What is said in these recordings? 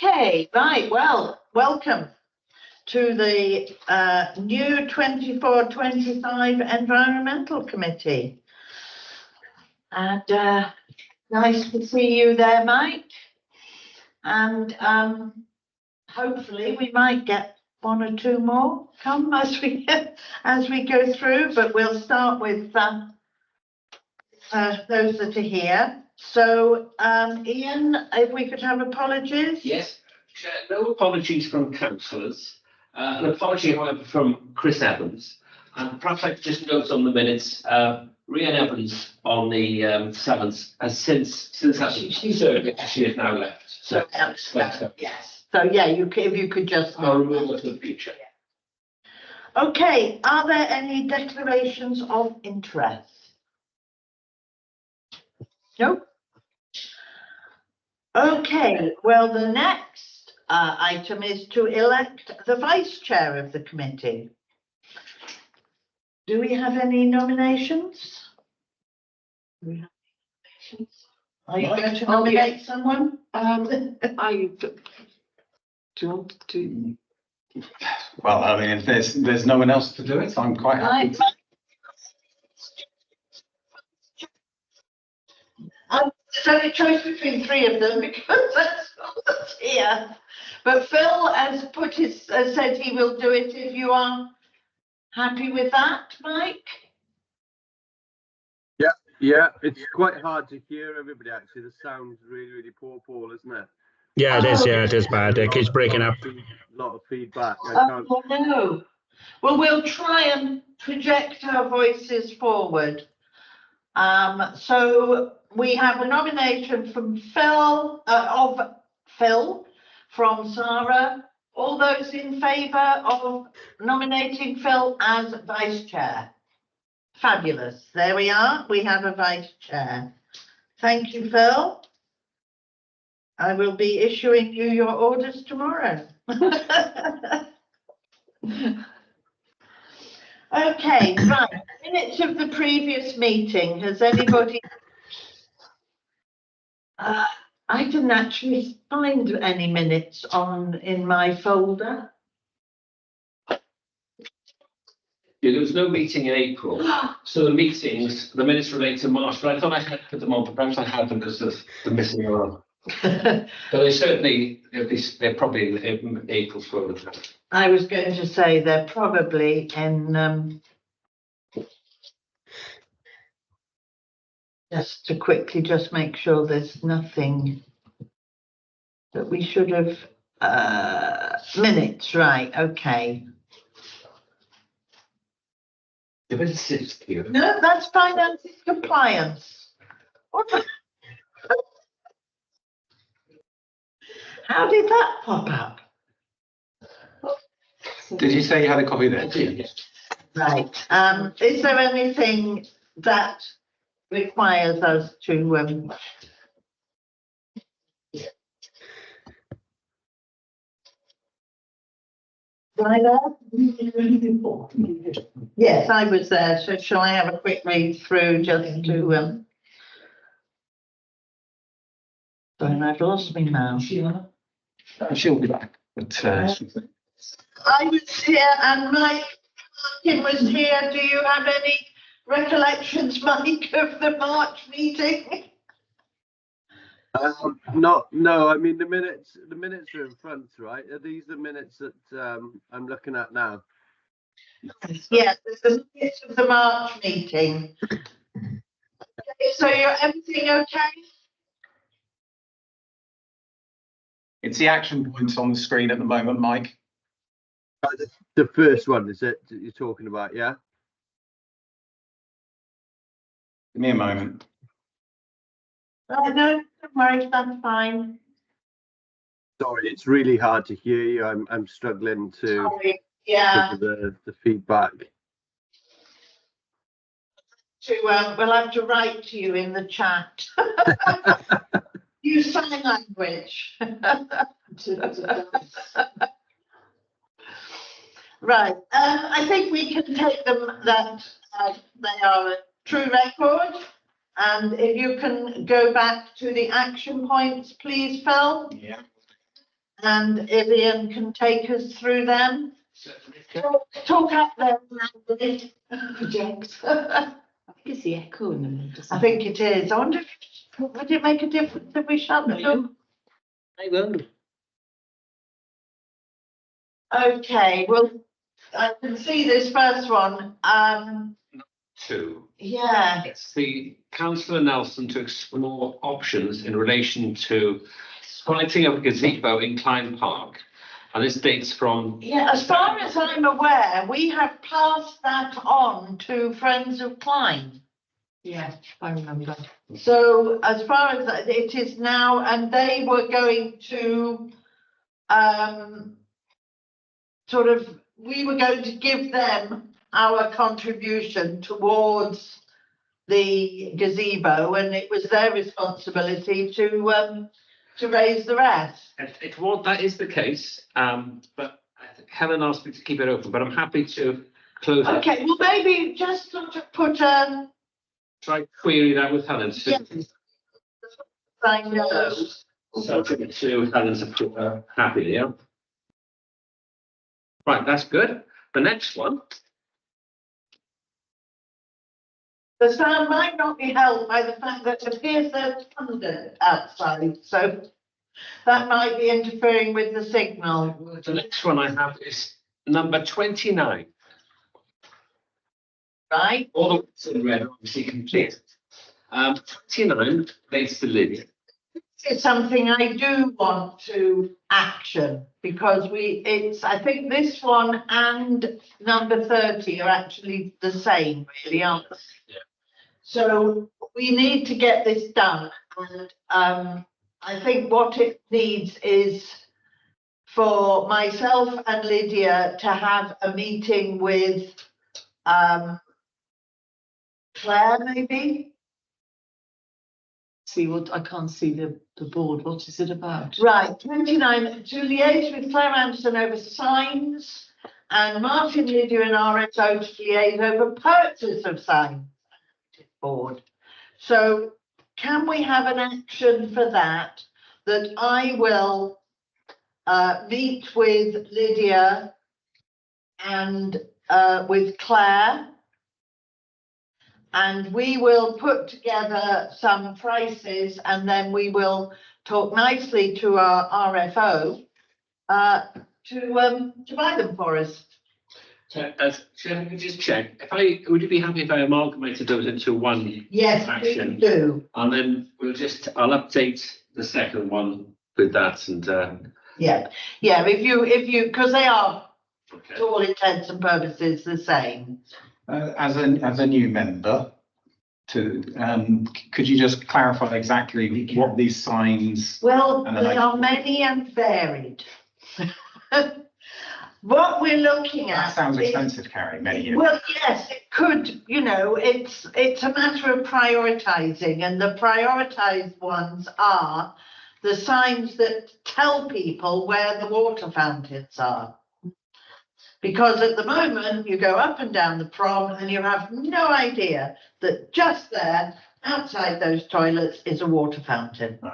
Okay, right, well, welcome to the new 24-25 Environmental Committee. And nice to see you there, Mike. And hopefully we might get one or two more come as we go through, but we'll start with those that are here. So, Ian, if we could have apologies. Yes, Chair, no apologies from councillors. An apology, however, from Chris Evans. And perhaps I could just note on the minutes, Rhian Evans on the 7th has since she served, she has now left. So, Yes. So yeah, if you could just. I'll remove it for the future. Okay, are there any declarations of interest? Nope. Okay, well, the next item is to elect the vice chair of the committee. Do we have any nominations? Are you going to nominate someone? Do you want to? Well, I mean, if there's no one else to do it, I'm quite happy. Right. There's only a choice between three of them because that's all that's here. But Phil has said he will do it if you are happy with that, Mike. Yeah, it's quite hard to hear everybody actually. The sound's really poor, Paul, isn't it? Yeah, it is. Yeah, it is bad. It keeps breaking up. A lot of feedback. Oh no. Well, we'll try and project our voices forward. So we have a nomination from Phil, from Sarah. All those in favour of nominating Phil as vice chair? Fabulous. There we are. We have a vice chair. Thank you, Phil. I will be issuing you your orders tomorrow. Okay, right. Minutes of the previous meeting. Has anybody? I didn't actually find any minutes in my folder. Yeah, there was no meeting in April, so the minutes relate to March, but I thought I had put them on, but perhaps I had them because of the missing one. But they're probably in April's folder. I was going to say they're probably in just to quickly just make sure there's nothing that we should have minutes, right? Okay. No, that's finance compliance. How did that pop up? Did you say you had a copy there? Right. Is there anything that requires us to Yes, I was there. So shall I have a quick read through just to Sorry, I've lost me now. She'll be back. But I was here and Mike was here. Do you have any recollections, Mike, of the March meeting? No, I mean the minutes are in front, right? Are these the minutes that I'm looking at now? Yes, there's the minutes of the March meeting. Okay, so everything okay? it's the action points on the screen at the moment, Mike. The first one, is it that you're talking about? Yeah. Give me a moment. No, don't worry, that's fine. Sorry, it's really hard to hear you. I'm struggling to. Sorry. Yeah. The feedback. We'll have to write to you in the chat. Use sign language. Right. I think we can take them that they are a true record. And if you can go back to the action points, please, Phil. Yeah. and Ian can take us through them. Talk up there, Andy. Project. I think it's the echo in the middle. I think it is. I wonder, would it make a difference if we shut the door? I will. Okay, well, I can see this first one. Two. Yeah, It's the Councillor Nelson to explore options in relation to siting of a gazebo in Klein Park. And this dates from, yeah, as far as I'm aware, we have passed that on to Friends of Klein. Yeah, I remember. So as far as that, it is now, and they were going to, sort of, we were going to give them our contribution towards the gazebo, and it was their responsibility to raise the rest. it was, that is the case, but I think Helen asked me to keep it open, but I'm happy to close it. Okay, well, maybe just sort of put Try query that with Helen. So, yes. I know. subject to Helen's approval, happy, yeah? Right, that's good. The next one. The sound might not be helped by the fact that it appears there's thunder outside, so that might be interfering with the signal. The next one I have is number 29. Right? All the ones in red are obviously complete. 29 relates to Lydia. It's something I do want to action because I think this one and number 30 are actually the same, really, aren't they? Yeah. So we need to get this done, and I think what it needs is for myself and Lydia to have a meeting with Claire, maybe. See what, I can't see the board. What is it about? Right, 29, to liaise with Claire Anderson over signs and Martin Lydia and RSO to liaise over purchase of signs. Board. So can we have an action for that? That I will meet with Lydia and with Claire, and we will put together some prices, and then we will talk nicely to our RFO to buy them for us. As Chairman, could you just check, would you be happy if I amalgamated those into one? Yes, Action. please do. And then I'll update the second one with that and, Yeah, if you, because they are, okay. to all intents and purposes, the same. As a new member, could you just clarify exactly what these signs? Well, And then they I- are many and varied. What we're looking That at. sounds is- expensive, Carrie, many years. Well, yes, it could, it's a matter of prioritising, and the prioritised ones are the signs that tell people where the water fountains are. Because at the moment, you go up and down the prom and you have no idea that just there, outside those toilets, is a water fountain. Right.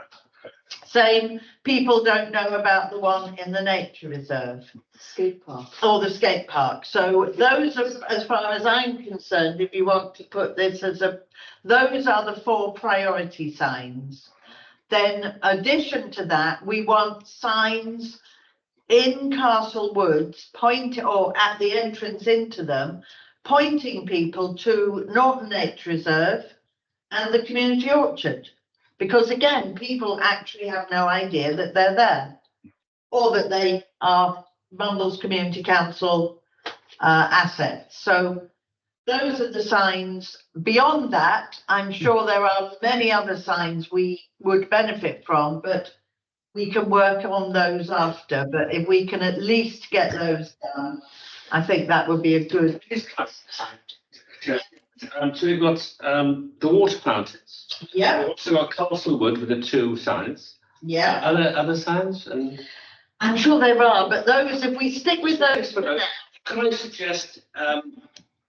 Same, people don't know about the one in the nature reserve. Skate park. Or the skate park. So those are, as far as I'm concerned, if you want to put this as those are the 4 priority signs. Then addition to that, we want signs in Castle Woods or at the entrance into them, pointing people to Norton Nature Reserve and the community orchard. Because again, people actually have no idea that they're there, or that they are Mumbles Community Council assets. So those are the signs. Beyond that, I'm sure there are many other signs we would benefit from, but we can work on those after. But if we can at least get those done, I think that would be a good. So we've got the water fountains. We've Yeah, also got Castlewood with the 2 signs. yeah. Other signs and. I'm sure there are, but those, if we stick with those for now. Can I suggest,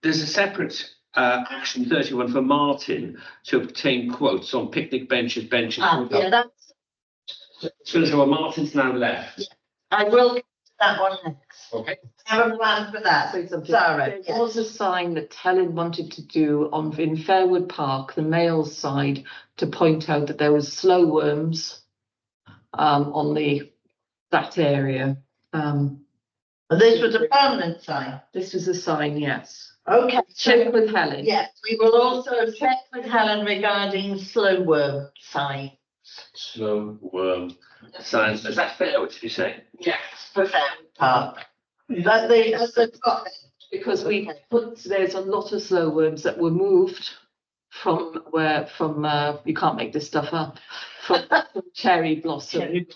there's a separate action 31 for Martin to obtain quotes on picnic benches. Yeah, that's, So Martin's now left. I will get to that one next. Okay. I have a plan for that. Say something. Sarah, There yes. was a sign that Helen wanted to do in Fairwood Park, the male's side, to point out that there was slow worms on that area. This was a permanent sign. This was a sign, yes. Okay, Check so, with Helen. yes, we will also check with Helen regarding slow worm sign. Slow worm signs. Is that fair? What did you say? Yes. For Fairwood Park. At the top. Because there's a lot of slow worms that were moved from you can't make this stuff up, from Cherry Blossom. And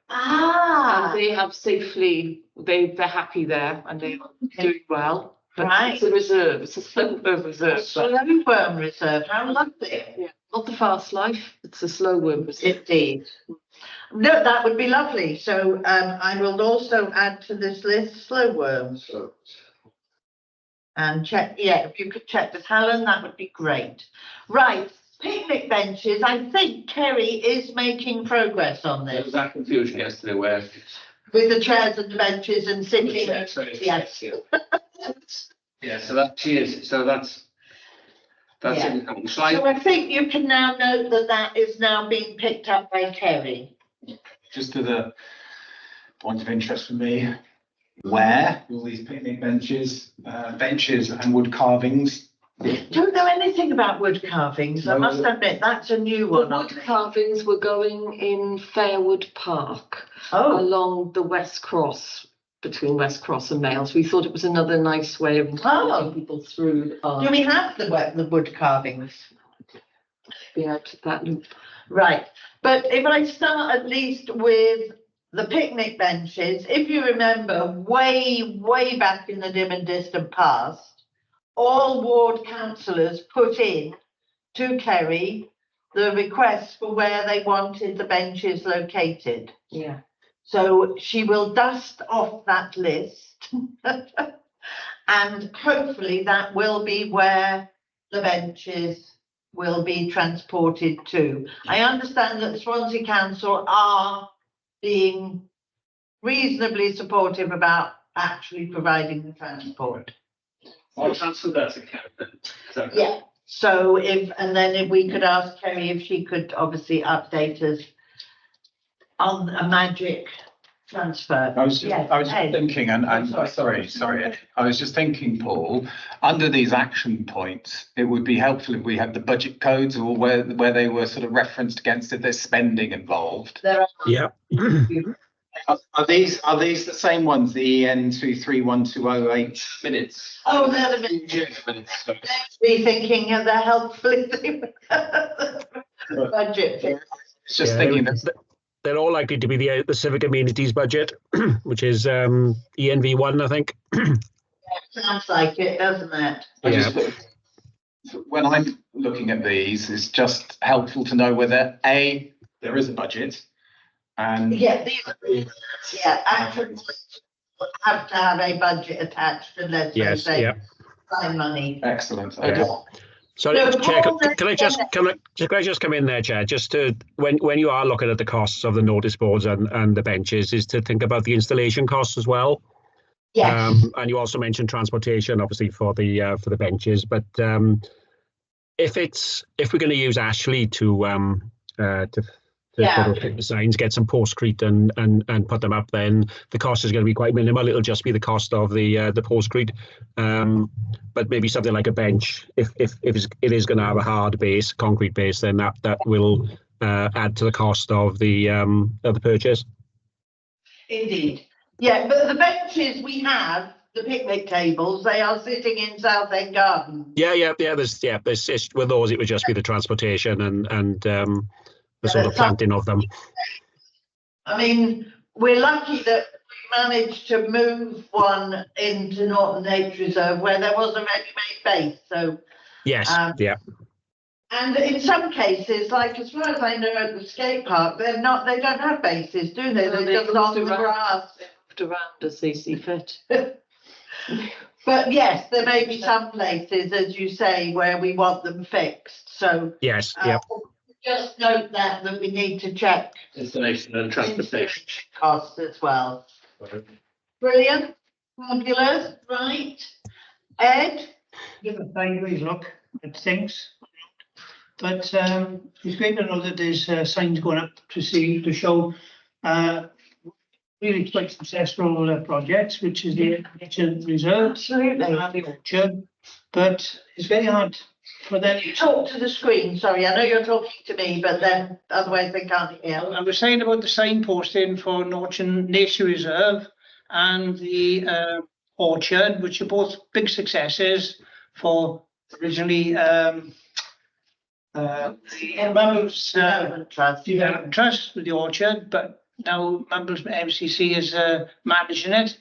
Ah, they have they're happy there and they're doing well. But Right. it's a reserve, it's a slow worm reserve. slow worm reserve, how lovely. Yeah, not the fast life, it's a slow worm reserve. Indeed. No, that would be lovely. So I will also add to this list slow worms. And check, yeah, if you could check with Helen, that would be great. Right, picnic benches, I think Kerry is making progress on There was this. that confusion yesterday where. With the chairs and the benches and sitting. Yes. Yeah, so that she is, so that's Yeah. incoming. Shall I, So I think you can now note that that is now being picked up by Kerry. Just to the point of interest for me, where all these picnic benches and wood carvings? Don't know anything about wood carvings, I No. must admit, that's a new The one on wood me. carvings were going in Fairwood Park Oh, along the West Cross, between West Cross and Nails. We thought it was another nice way of Oh. getting people through the do park. we have the wood carvings? Yeah, that loop. Right, but if I start at least with the picnic benches, if you remember, way back in the dim and distant past, all ward councillors put in to Kerry the request for where they wanted the benches located. Yeah. So she will dust off that list. And hopefully that will be where the benches will be transported to. I understand that the Swansea Council are being reasonably supportive about actually providing the transport. I'll transfer that to Karen then. Is that okay? Yeah, so if we could ask Kerry if she could obviously update us on a magic transfer. I was Yes, just Ed. thinking, and Oh, sorry, I was just thinking, Paul, under these action points, it would be helpful if we had the budget codes or where they were sort of referenced against if there's spending involved. There are. Yeah. Are these the same ones, the EN 231208? Minutes. Oh, they're the Minutes. sorry. be thinking of the helpfully budget. It's just Yeah, thinking that they're all likely to be the civic amenities budget, which is ENV1, I think. Sounds like it, doesn't it? I Yeah. just, when I'm looking at these, it's just helpful to know whether A, there is a budget, and Yeah, actually have to have a budget attached unless they Yes, say yeah. sign money. excellent. Okay. Okay. Sorry, No, Chair, Paul, can I just come in there, Chair, just to, when you are looking at the costs of the notice boards and the benches, is to think about the installation costs as well. Yes, And you also mentioned transportation, obviously, for the benches, but if we're going to use Ashley to Yeah. sort of pick the signs, get some postcrete and put them up, then the cost is going to be quite minimal. It'll just be the cost of the postcrete. But maybe something like a bench, if it is going to have a hard base, concrete base, then that will add to the cost of the purchase. indeed. Yeah, but the benches we have, the picnic tables, they are sitting in Southend Garden. Yeah. There's with those, it would just be the transportation and the sort of that's not- planting of them. I mean, we're lucky that we managed to move one into Norton Nature Reserve where there was a ready-made base, so. Yes, yeah. And in some cases, like as far as I know at the skate park, they don't have bases, do they? No, They're they just moved on the around. grass. Around as they see fit. But yes, there may be some places, as you say, where we want them fixed, so. Yes, yeah. just note that we need to check Installation and transportation. costs as well. Brilliant, fabulous, right? Ed? Give a sideways look at things. But it's great to know that there's signs going up to show really quite successful projects, which is the nature reserve Absolutely. and the orchard. But it's very hard for them. You talk to the screen, sorry, I know you're talking to me, but then otherwise they can't hear. I was saying about the signposting for Norton Nature Reserve and the orchard, which are both big successes for originally the Mumbles Trust. Development Trust with the orchard, but now Mumbles MCC is managing it.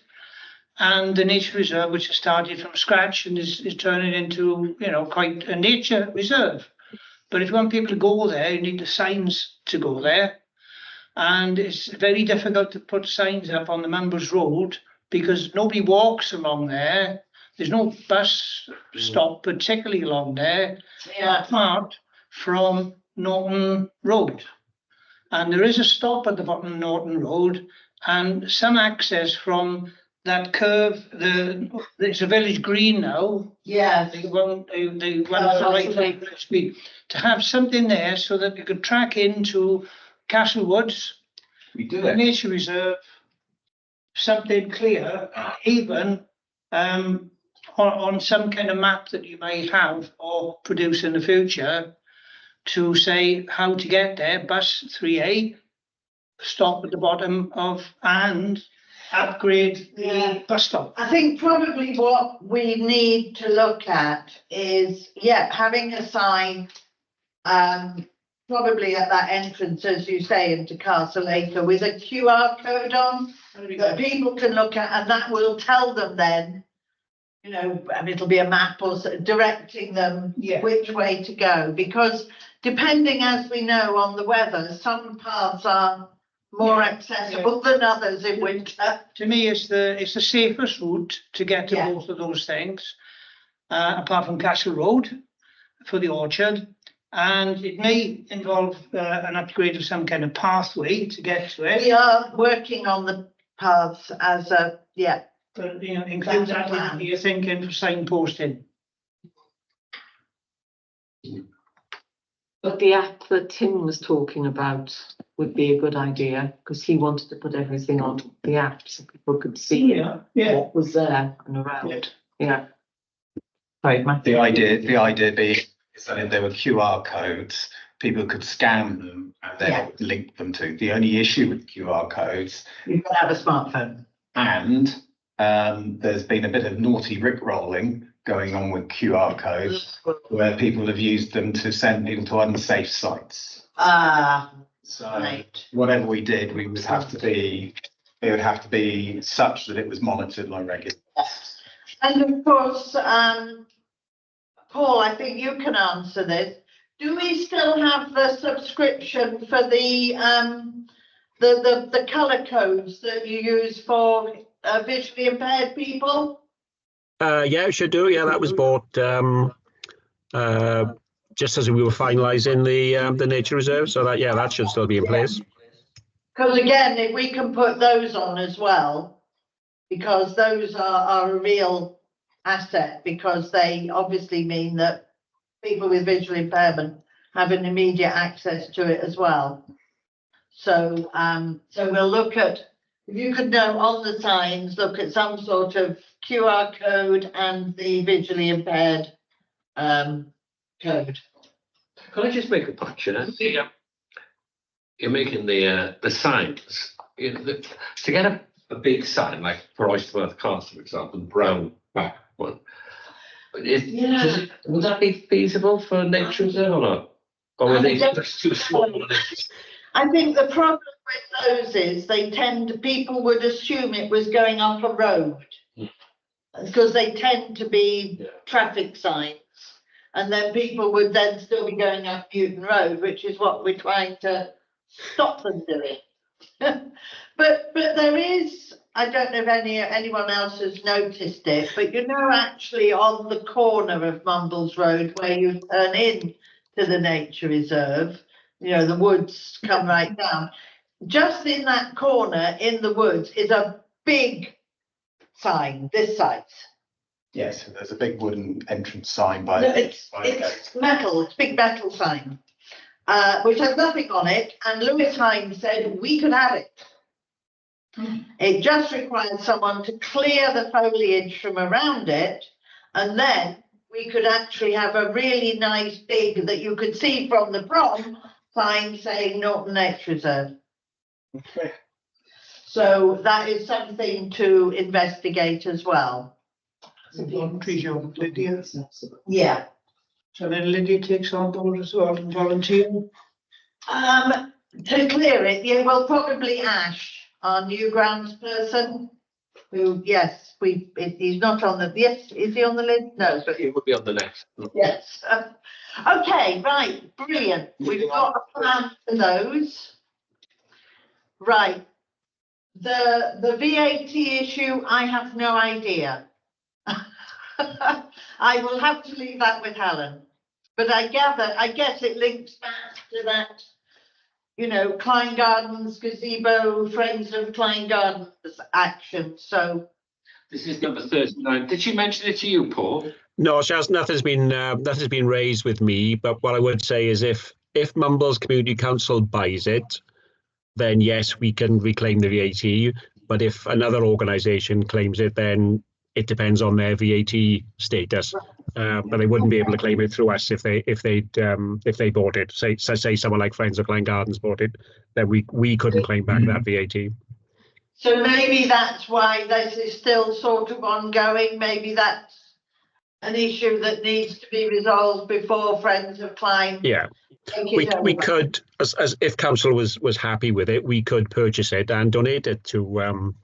And the Nature Reserve, which has started from scratch and is turning into, you know, quite a nature reserve. But if you want people to go there, you need the signs to go there. And it's very difficult to put signs up on the Mumbles Road because nobody walks along there. There's no bus stop, particularly along there, Yeah, apart from Norton Road. And there is a stop at the bottom of Norton Road and some access from that curve. It's a village green now. yes, The one right speed to have something there so that you could track into Castle Woods, We do the it. nature reserve, something clear, even on some kind of map that you may have or produce in the future to say how to get there, bus 3A, stop at the bottom of and upgrade the bus stop. I think probably what we need to look at is, yeah, having a sign, probably at that entrance, as you say, into Castle Acre with a QR code on that people can look at, and that will tell them then, you know, and it'll be a map or directing them Yeah. which way to go, because depending, as we know, on the weather, some paths are more accessible than others in winter. To me, it's the safest route to get to Yeah. both of those things, apart from Castle Road for the orchard. And it may involve an upgrade of some kind of pathway to get to it. We are working on the paths as a, yeah, But, you know, include that in your thinking for signposting. But the app that Tim was talking about would be a good idea because he wanted to put everything on the app so people could see Yeah. what was there and around. Yeah. Right, Matt. The idea being is that if there were QR codes, people could scan them and then it would link them to. The only issue with QR codes, you've got to have a smartphone. and there's been a bit of naughty rickrolling going on with QR codes where people have used them to send people to unsafe sites. Ah, So right. whatever we did, it would have to be such that it was monitored on a regular. And of course, Paul, I think you can answer this. Do we still have the subscription for the colour codes that you use for visually impaired people? Yeah, should do. Yeah, that was bought just as we were finalising the nature reserve. So that, yeah, that should still be in place. Because again, if we can put those on as well, because those are a real asset, because they obviously mean that people with visual impairment have an immediate access to it as well. So, so we'll look at, if you could know on the signs, look at some sort of QR code and the visually impaired code. Can I just make a point, you know? You're making the signs, you know, to get a big sign like for Oysterworth Castle, for example, the brown back one. Would that be feasible for nature reserve or not? Or are they just too small? I think the problem with those is people would assume it was going up a road. Because they tend to be traffic signs. And then people would then still be going up Newton Road, which is what we're trying to stop them doing. But there is, I don't know if anyone else has noticed it, but you know, actually on the corner of Mumbles Road where you turn in to the nature reserve, you know, the woods come right down. Just in that corner in the woods is a big sign, this size. Yes, there's a big wooden entrance sign by. No, it's by the gate. metal, it's big metal sign, which has nothing on it, and Lewis Hines said we could have it. It just requires someone to clear the foliage from around it, and then we could actually have a really nice big, that you could see from the prom, sign saying Norton Nature Reserve. Okay. So that is something to investigate as well. It's a voluntary job, Lydia. Yeah. So then Lydia takes on board as well and volunteer. To clear it, yeah, well, probably Ash, our new grounds person, who, yes, he's not on the, yes, is he on the list? No, but It would be on the next. yes. Okay, right, brilliant. We've got a plan for those. Right. The VAT issue, I have no idea. I will have to leave that with Helen. But I guess it links back to that, you know, Klein Gardens gazebo, Friends of Klein Gardens action, so. This is number 39. Did she mention it to you, Paul? No, nothing's been raised with me, but what I would say is if Mumbles Community Council buys it, then yes, we can reclaim the VAT. But if another organisation claims it, then it depends on their VAT status. But they wouldn't be able to claim it through us if they bought it. Say someone like Friends of Klein Gardens bought it, then we couldn't claim back that VAT. So maybe that's why this is still sort of ongoing. Maybe that's an issue that needs to be resolved before Friends of Klein. Yeah. We could, as if council was happy with it, we could purchase it and donate it to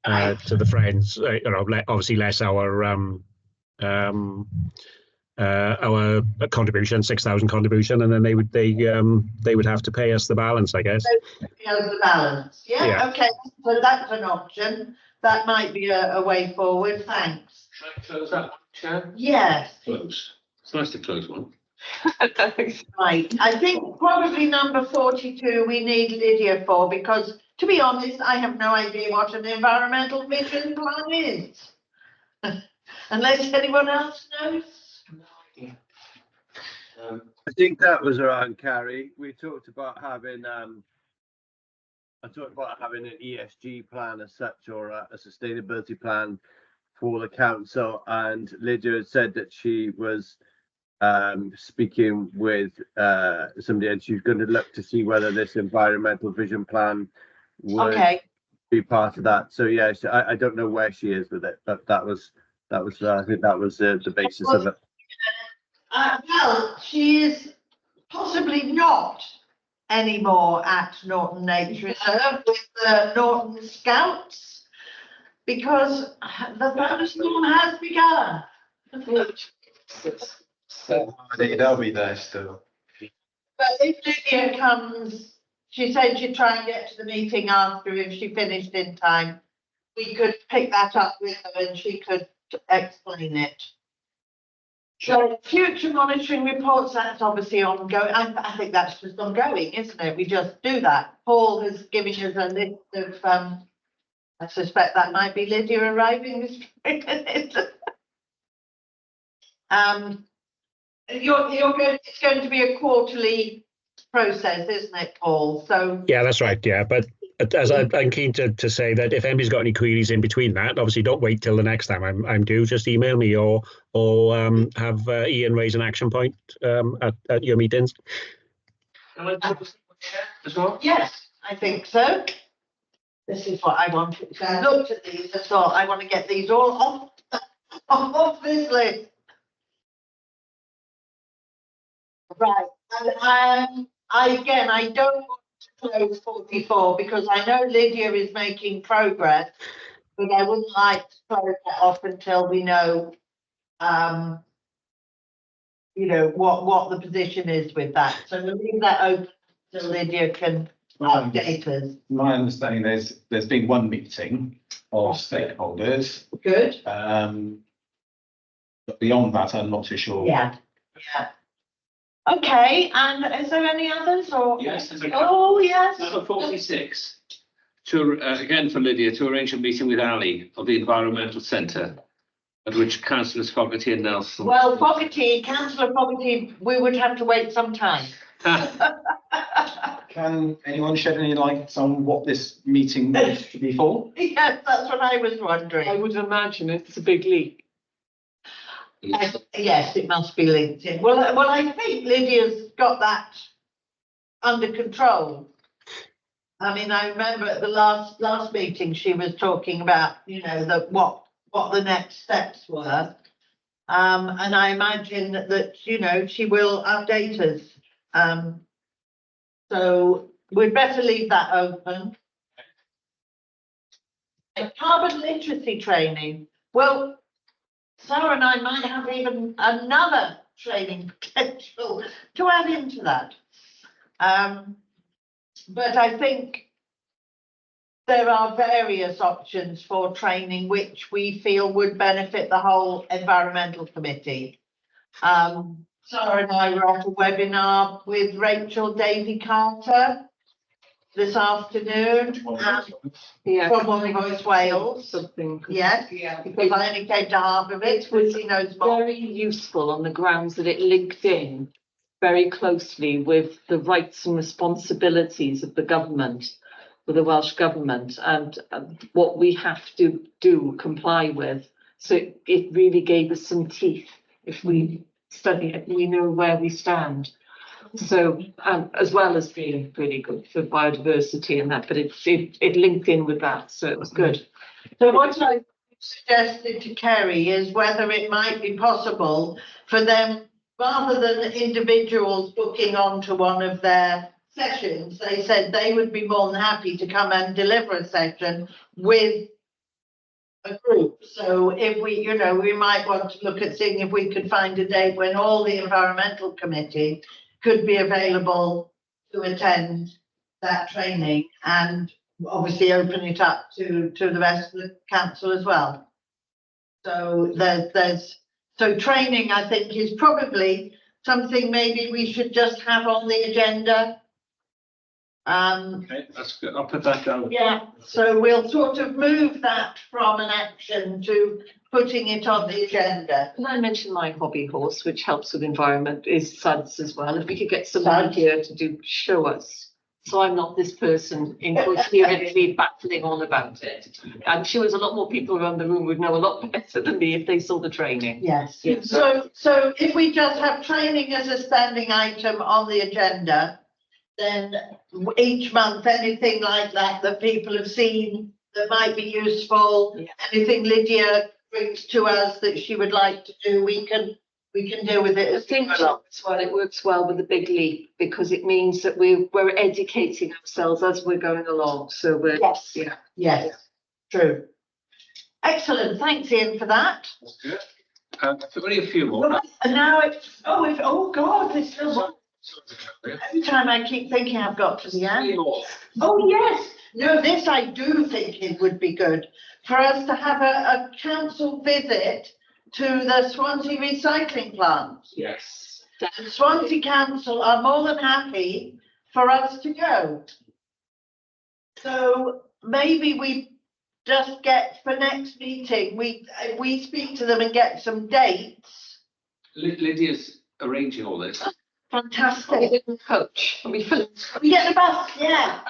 the Friends. You know, obviously less our contribution, 6,000 contribution, and then they would have to pay us the balance, I guess. The balance. Yeah. Okay. So that's an option. That might be a way forward. Thanks. Should I close that one, Chair? Yes. Close. It's nice to close one. Right. I think probably number 42 we need Lydia for, because to be honest, I have no idea what an environmental vision plan is. Unless anyone else knows. No idea. I think that was around, Carrie. We talked about having I talked about having an ESG plan as such, or a sustainability plan for the council, and Lydia had said that she was speaking with somebody, and she's going to look to see whether this environmental vision plan would be part of that. So yes, I don't know where she is with it, but that was I think that was the basis of it. Well, she is possibly not anymore at Norton Nature Reserve with the Norton Scouts, because the thunderstorm has begun. They'll be there still. But if Lydia comes, she said she'd try and get to the meeting after if she finished in time. We could pick that up with her and she could explain it. So future monitoring reports, that's obviously ongoing. I think that's just ongoing, isn't it? We just do that. Paul has given us a list of, I suspect that might be Lydia arriving this minute. It's going to be a quarterly process, isn't it, Paul? So yeah, that's right. Yeah, but as I'm keen to say that if anybody's got any queries in between that, obviously don't wait till the next time I'm due. Just email me or have Ian raise an action point at your meetings. Can I do this as well? yes, I think so. This is what I wanted. So I looked at these and thought I want to get these all off this list. Right, and I don't want to close 44 because I know Lydia is making progress, but I wouldn't like to close that off until we know, what the position is with that. So we'll leave that open so Lydia can update us. My understanding, there's been one meeting of stakeholders. Good. But beyond that, I'm not too sure. Yeah. Okay, and is there any others or? Yes, there's a- Oh, yes. Number 46, again for Lydia, to arrange a meeting with Ali of the Environmental Centre, at which councillors Fogarty and Nelson. Well, councillor Fogarty, we would have to wait some time. Can anyone shed any light on what this meeting should be for? Yes, that's what I was wondering. I would imagine it's a big leak. Yes, it must be linked in. Well, I think Lydia's got that under control. I mean, I remember at the last meeting, she was talking about, you know, what the next steps were. And I imagine that, you know, she will update us. So we'd better leave that open. Carbon literacy training. Well, Sarah and I might have even another training potential to add into that. But I think there are various options for training which we feel would benefit the whole environmental committee. Sarah and I were at a webinar with Rachel Davy Carter this afternoon Yeah. from One Voice Wales. Something. Yes, because I only came to half of it, which she knows more. Very useful on the grounds that it linked in very closely with the rights and responsibilities of the government, with the Welsh government, and what we have to comply with. So it really gave us some teeth. If we study it, we know where we stand. So as well as being really good for biodiversity and that, but it linked in with that, so it was good. So what I suggested to Kerry is whether it might be possible for them, rather than individuals booking onto one of their sessions, they said they would be more than happy to come and deliver a session with a group. So if we, you know, we might want to look at seeing if we could find a date when all the environmental committee could be available to attend that training, and obviously open it up to the rest of the council as well. So so training, I think, is probably something maybe we should just have on the agenda. Okay, that's good. I'll put that down. Yeah, so we'll sort of move that from an action to putting it on the agenda. Can I mention my hobby horse, which helps with environment, is SUDS as well. If we could get someone here to show us. So I'm not this person incoherently battling on about it. I'm sure there's a lot more people around the room who'd know a lot better than me if they saw the training. Yes. Yes. So if we just have training as a standing item on the agenda, then each month, anything like that people have seen that might be useful, anything Lydia brings to us that she would like to do, we can deal with it I as think well. as well, it works well with the big leap because it means that we're educating ourselves as we're going along. So we're Yes, true. Excellent, thanks Ian for that. That's good. I've only a few more. And now oh God, this is every time I keep thinking I've got to the end. Oh, yes. No, this I do think it would be good for us to have a council visit to the Swansea recycling plant. Yes. The Swansea Council are more than happy for us to go. So maybe we just get for next meeting, we speak to them and get some dates. Lydia's arranging all this. Fantastic. coach. We fill We get the bus, yeah.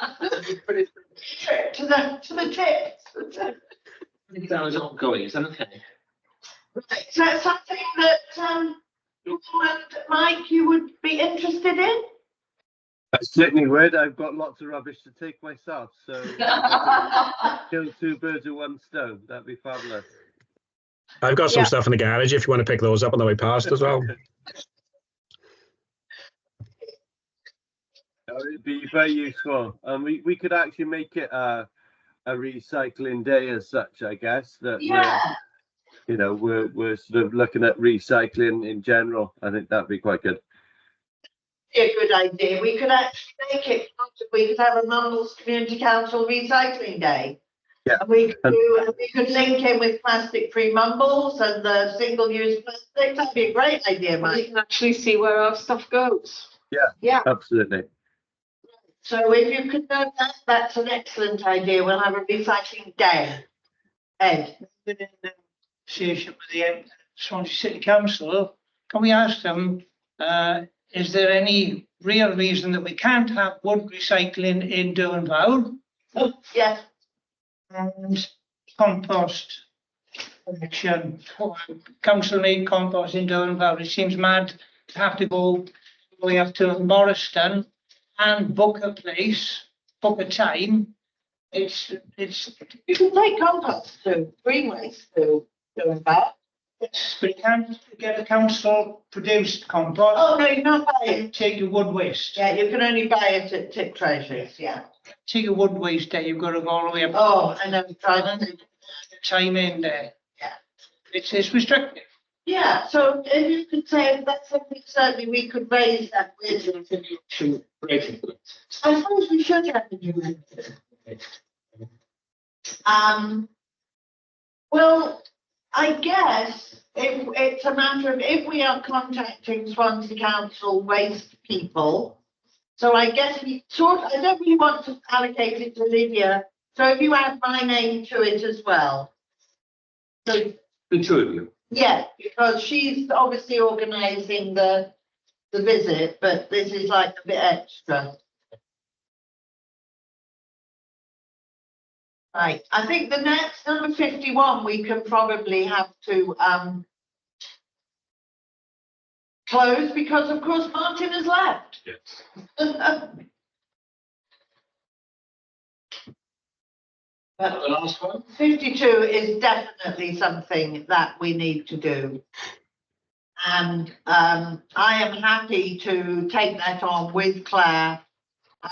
Trip to the tip. I think that was ongoing. Is that okay? Right, so that's something that you and Mike, you would be interested in? I certainly would. I've got lots of rubbish to take myself, so kill two birds with one stone. That'd be fabulous. I've got some Yeah. stuff in the garage if you want to pick those up on the way past as well. It'd be very useful, and we could actually make it a recycling day as such. I guess that we're sort of looking at recycling in general. I think that'd be quite good. A good idea. We could actually make it, we could have a Mumbles Community Council Recycling Day. Yeah. And we could link in with plastic-free mumbles and the single-use plastic. That'd be a great idea, We Mike. can actually see where our stuff goes. Absolutely. So if you could note that, that's an excellent idea. We'll have a recycling day. Ed, Been in negotiation with the Swansea City Council, can we ask them, is there any real reason that we can't have wood recycling in Durham Vale yes, and compost collection? Council made compost in Durham Vale. It seems mad to have to go all the way up to Morriston and book a place, book a time. It's you can take compost to green waste to doing that. but you can't get a council produced compost. Oh, no, you can't buy it. Take your wood waste. Yeah, you can only buy it at tip treasures, yeah. Take your wood waste there, you've got to go all the way up. Oh, I know, tried to. Time in there. Yeah. It's restrictive. Yeah, so if you could say that's something certainly we could raise that with. I suppose we should have to do it. Well, I guess if it's a matter of if we are contacting Swansea Council waste people. So I guess we I don't really want to allocate it to Lydia. So if you add my name to it as well. So The two of you. yeah, because she's obviously organising the visit, but this is like a bit extra. Right, I think the next number 51, we can probably have to close because of course Martin has left. Yes. But The last one? 52 is definitely something that we need to do. And I am happy to take that on with Claire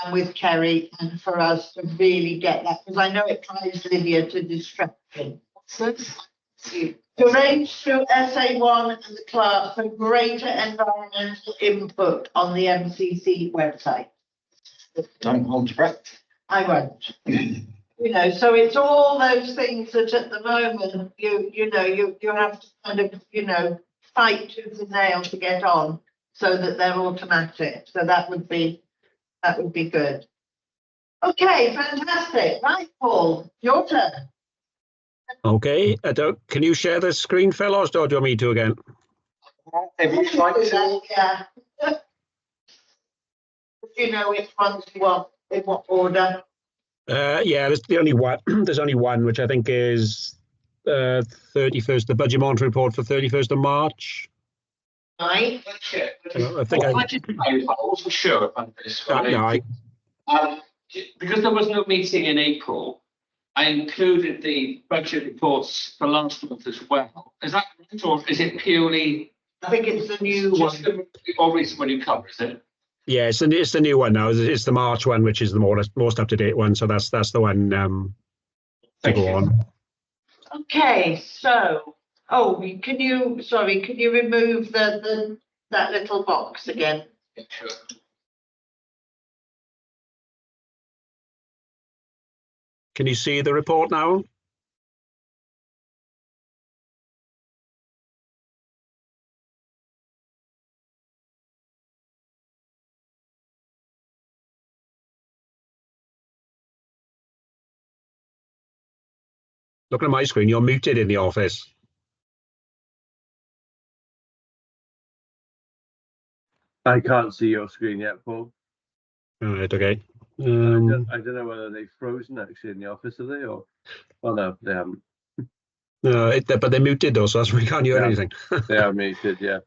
and with Kerry and for us to really get that, because I know it drives Lydia to distraction. To arrange through SA1 and the clerk for greater environmental input on the MCC website. Don't hold your breath. I won't. You know, so it's all those things that at the moment you have to kind of, fight tooth and nail to get on so that they're automatic. So that would be good. Okay, fantastic. Right, Paul, your turn. Okay, can you share the screen, fellows, or do you want me to again? If you'd like to. Yeah. Do you know which ones you want, in what order? Yeah, there's there's only one, which I think is 31st, the budget monitoring report for 31st of March. Right. I think I wasn't sure about this. no, Because there was no meeting in April, I included the budget reports for last month as well. Is that right, or is it purely I think it's the new one. just the more recent one you cover, is it? yeah, it's the new one now. It's the March one, which is the most up to date one. So that's the one to Thank go you. on. Okay, so, can you remove that little box again? Yeah, sure. Can you see the report now? Looking at my screen, you're muted in the office. I can't see your screen yet, Paul. All right, okay. I don't know whether they've frozen actually in the office, are they? Or, well, no, they haven't. But they're muted though, so that's we can't hear Yeah. anything. They are muted, yeah.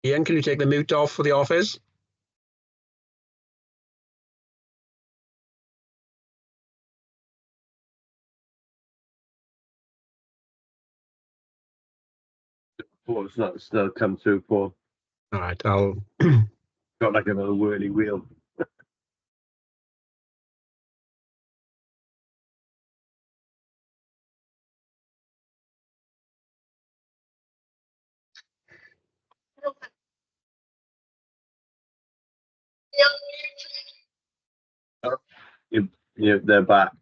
Ian, can you take the mute off for the office? Paul, it's not still come through, Paul. All right, I'll. Got like another whirly wheel. they're back.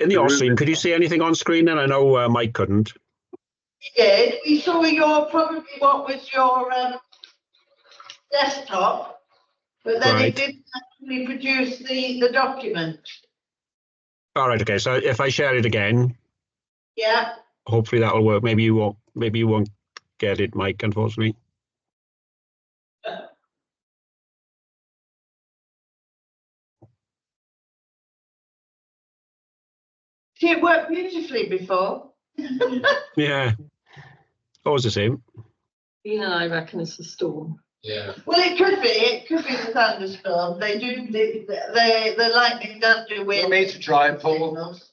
In the off stream, could you see anything on screen? And I know Mike couldn't. Yeah, we saw your, probably what was your desktop, but then Right. it didn't actually produce the document. All right, okay. So if I share it again, Yeah, hopefully that will work. Maybe you won't get it, Mike, unfortunately. see, it worked beautifully before. Yeah. Always the same. Ian and I reckon it's a storm. Well, it could be the thunderstorm. They do, the lightning does do You weird. want me to try it, Paul? signals.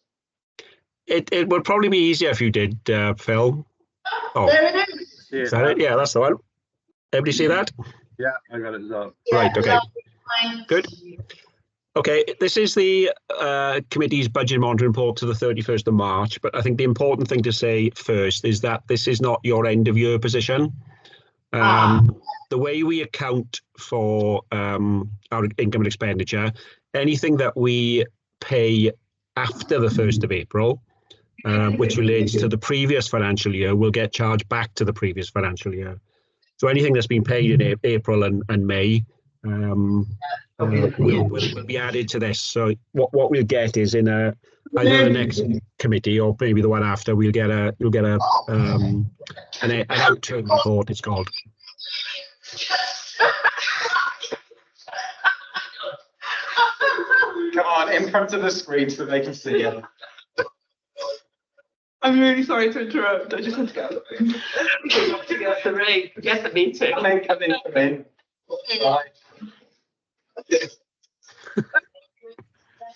It would probably be easier if you did, Phil. Oh, There it is. See is it that now? it? Yeah, that's the one. Everybody see that? Yeah, I got it as well. Yeah, Right, okay. lovely, thanks. Good. Okay, this is the committee's budget monitoring report to the 31st of March, but I think the important thing to say first is that this is not your end of year position. The way we account for our income and expenditure, anything that we pay after the 1st of April, which relates to the previous financial year, will get charged back to the previous financial year. So anything that's been paid in April and May will be added to this. So what we'll get is in either the next committee or maybe the one after, you'll get an outturn report, it's called. Come on, in front of the screen so they can see it. I'm really sorry to interrupt. I just had to get out of the room. Forget the meeting. Come in. Right.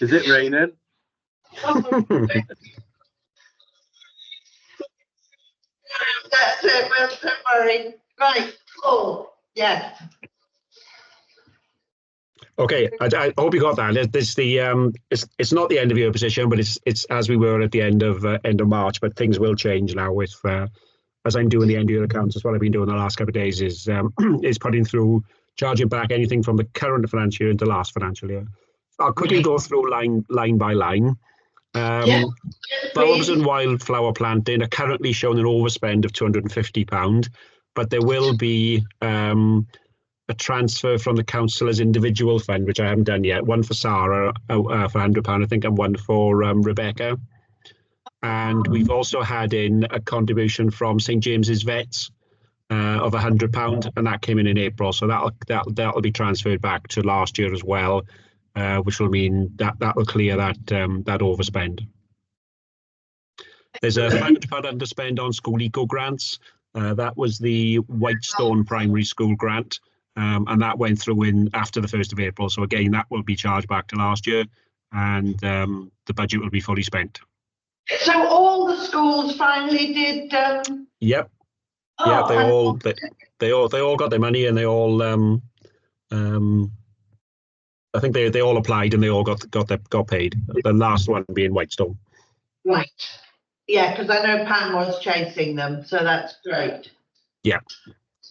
Is it raining? That's it, well, don't worry. Right, oh, yeah. Okay, I hope you got that. It's not the end of year position, but it's as we were at the end of March. But things will change now with as I'm doing the end of year accounts. That's what I've been doing the last couple of days. Is putting through charging back anything from the current financial year into last financial year. I'll quickly go through line by line. Bulbs and wildflower planting are currently showing an overspend of £250, but there will be a transfer from the councillor's individual fund, which I haven't done yet. One for Sarah for £100, I think, and one for Rebecca. And we've also had in a contribution from St James's Vets of £100, and that came in April. So that'll be transferred back to last year as well, which will mean that will clear that overspend. There's a £500 underspend on school eco grants. That was the Whitestone Primary School grant. And that went through in after the 1st of April. So again, that will be charged back to last year, and the budget will be fully spent. So all the schools finally did. Yep. Oh, Yeah, they all got their money, and they all I think they all applied and they all got paid. The last one being Whitestone. right. Yeah, because I know Pam was chasing them, so that's great. Yeah.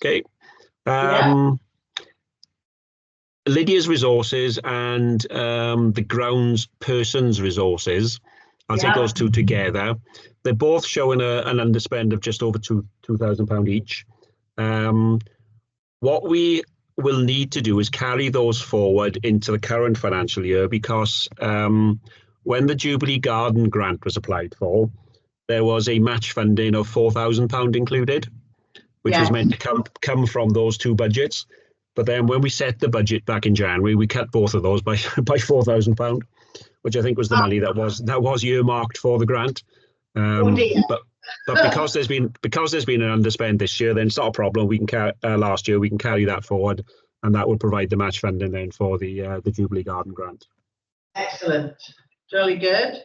Okay. Yeah. Lydia's resources and the grounds person's resources. I'll take Yeah. those two together. They're both showing an underspend of just over £2,000 each. What we will need to do is carry those forward into the current financial year, because when the Jubilee Garden grant was applied for, there was a match funding of £4,000 included, which was Yeah. meant to come from those two budgets. But then when we set the budget back in January, we cut both of those by £4,000, which I think was the money that was earmarked for the grant. Oh dear. But because there's been an underspend this year, then it's not a problem. We can last year we can carry that forward, and that will provide the match funding then for the Jubilee Garden grant. Excellent. Jolly good.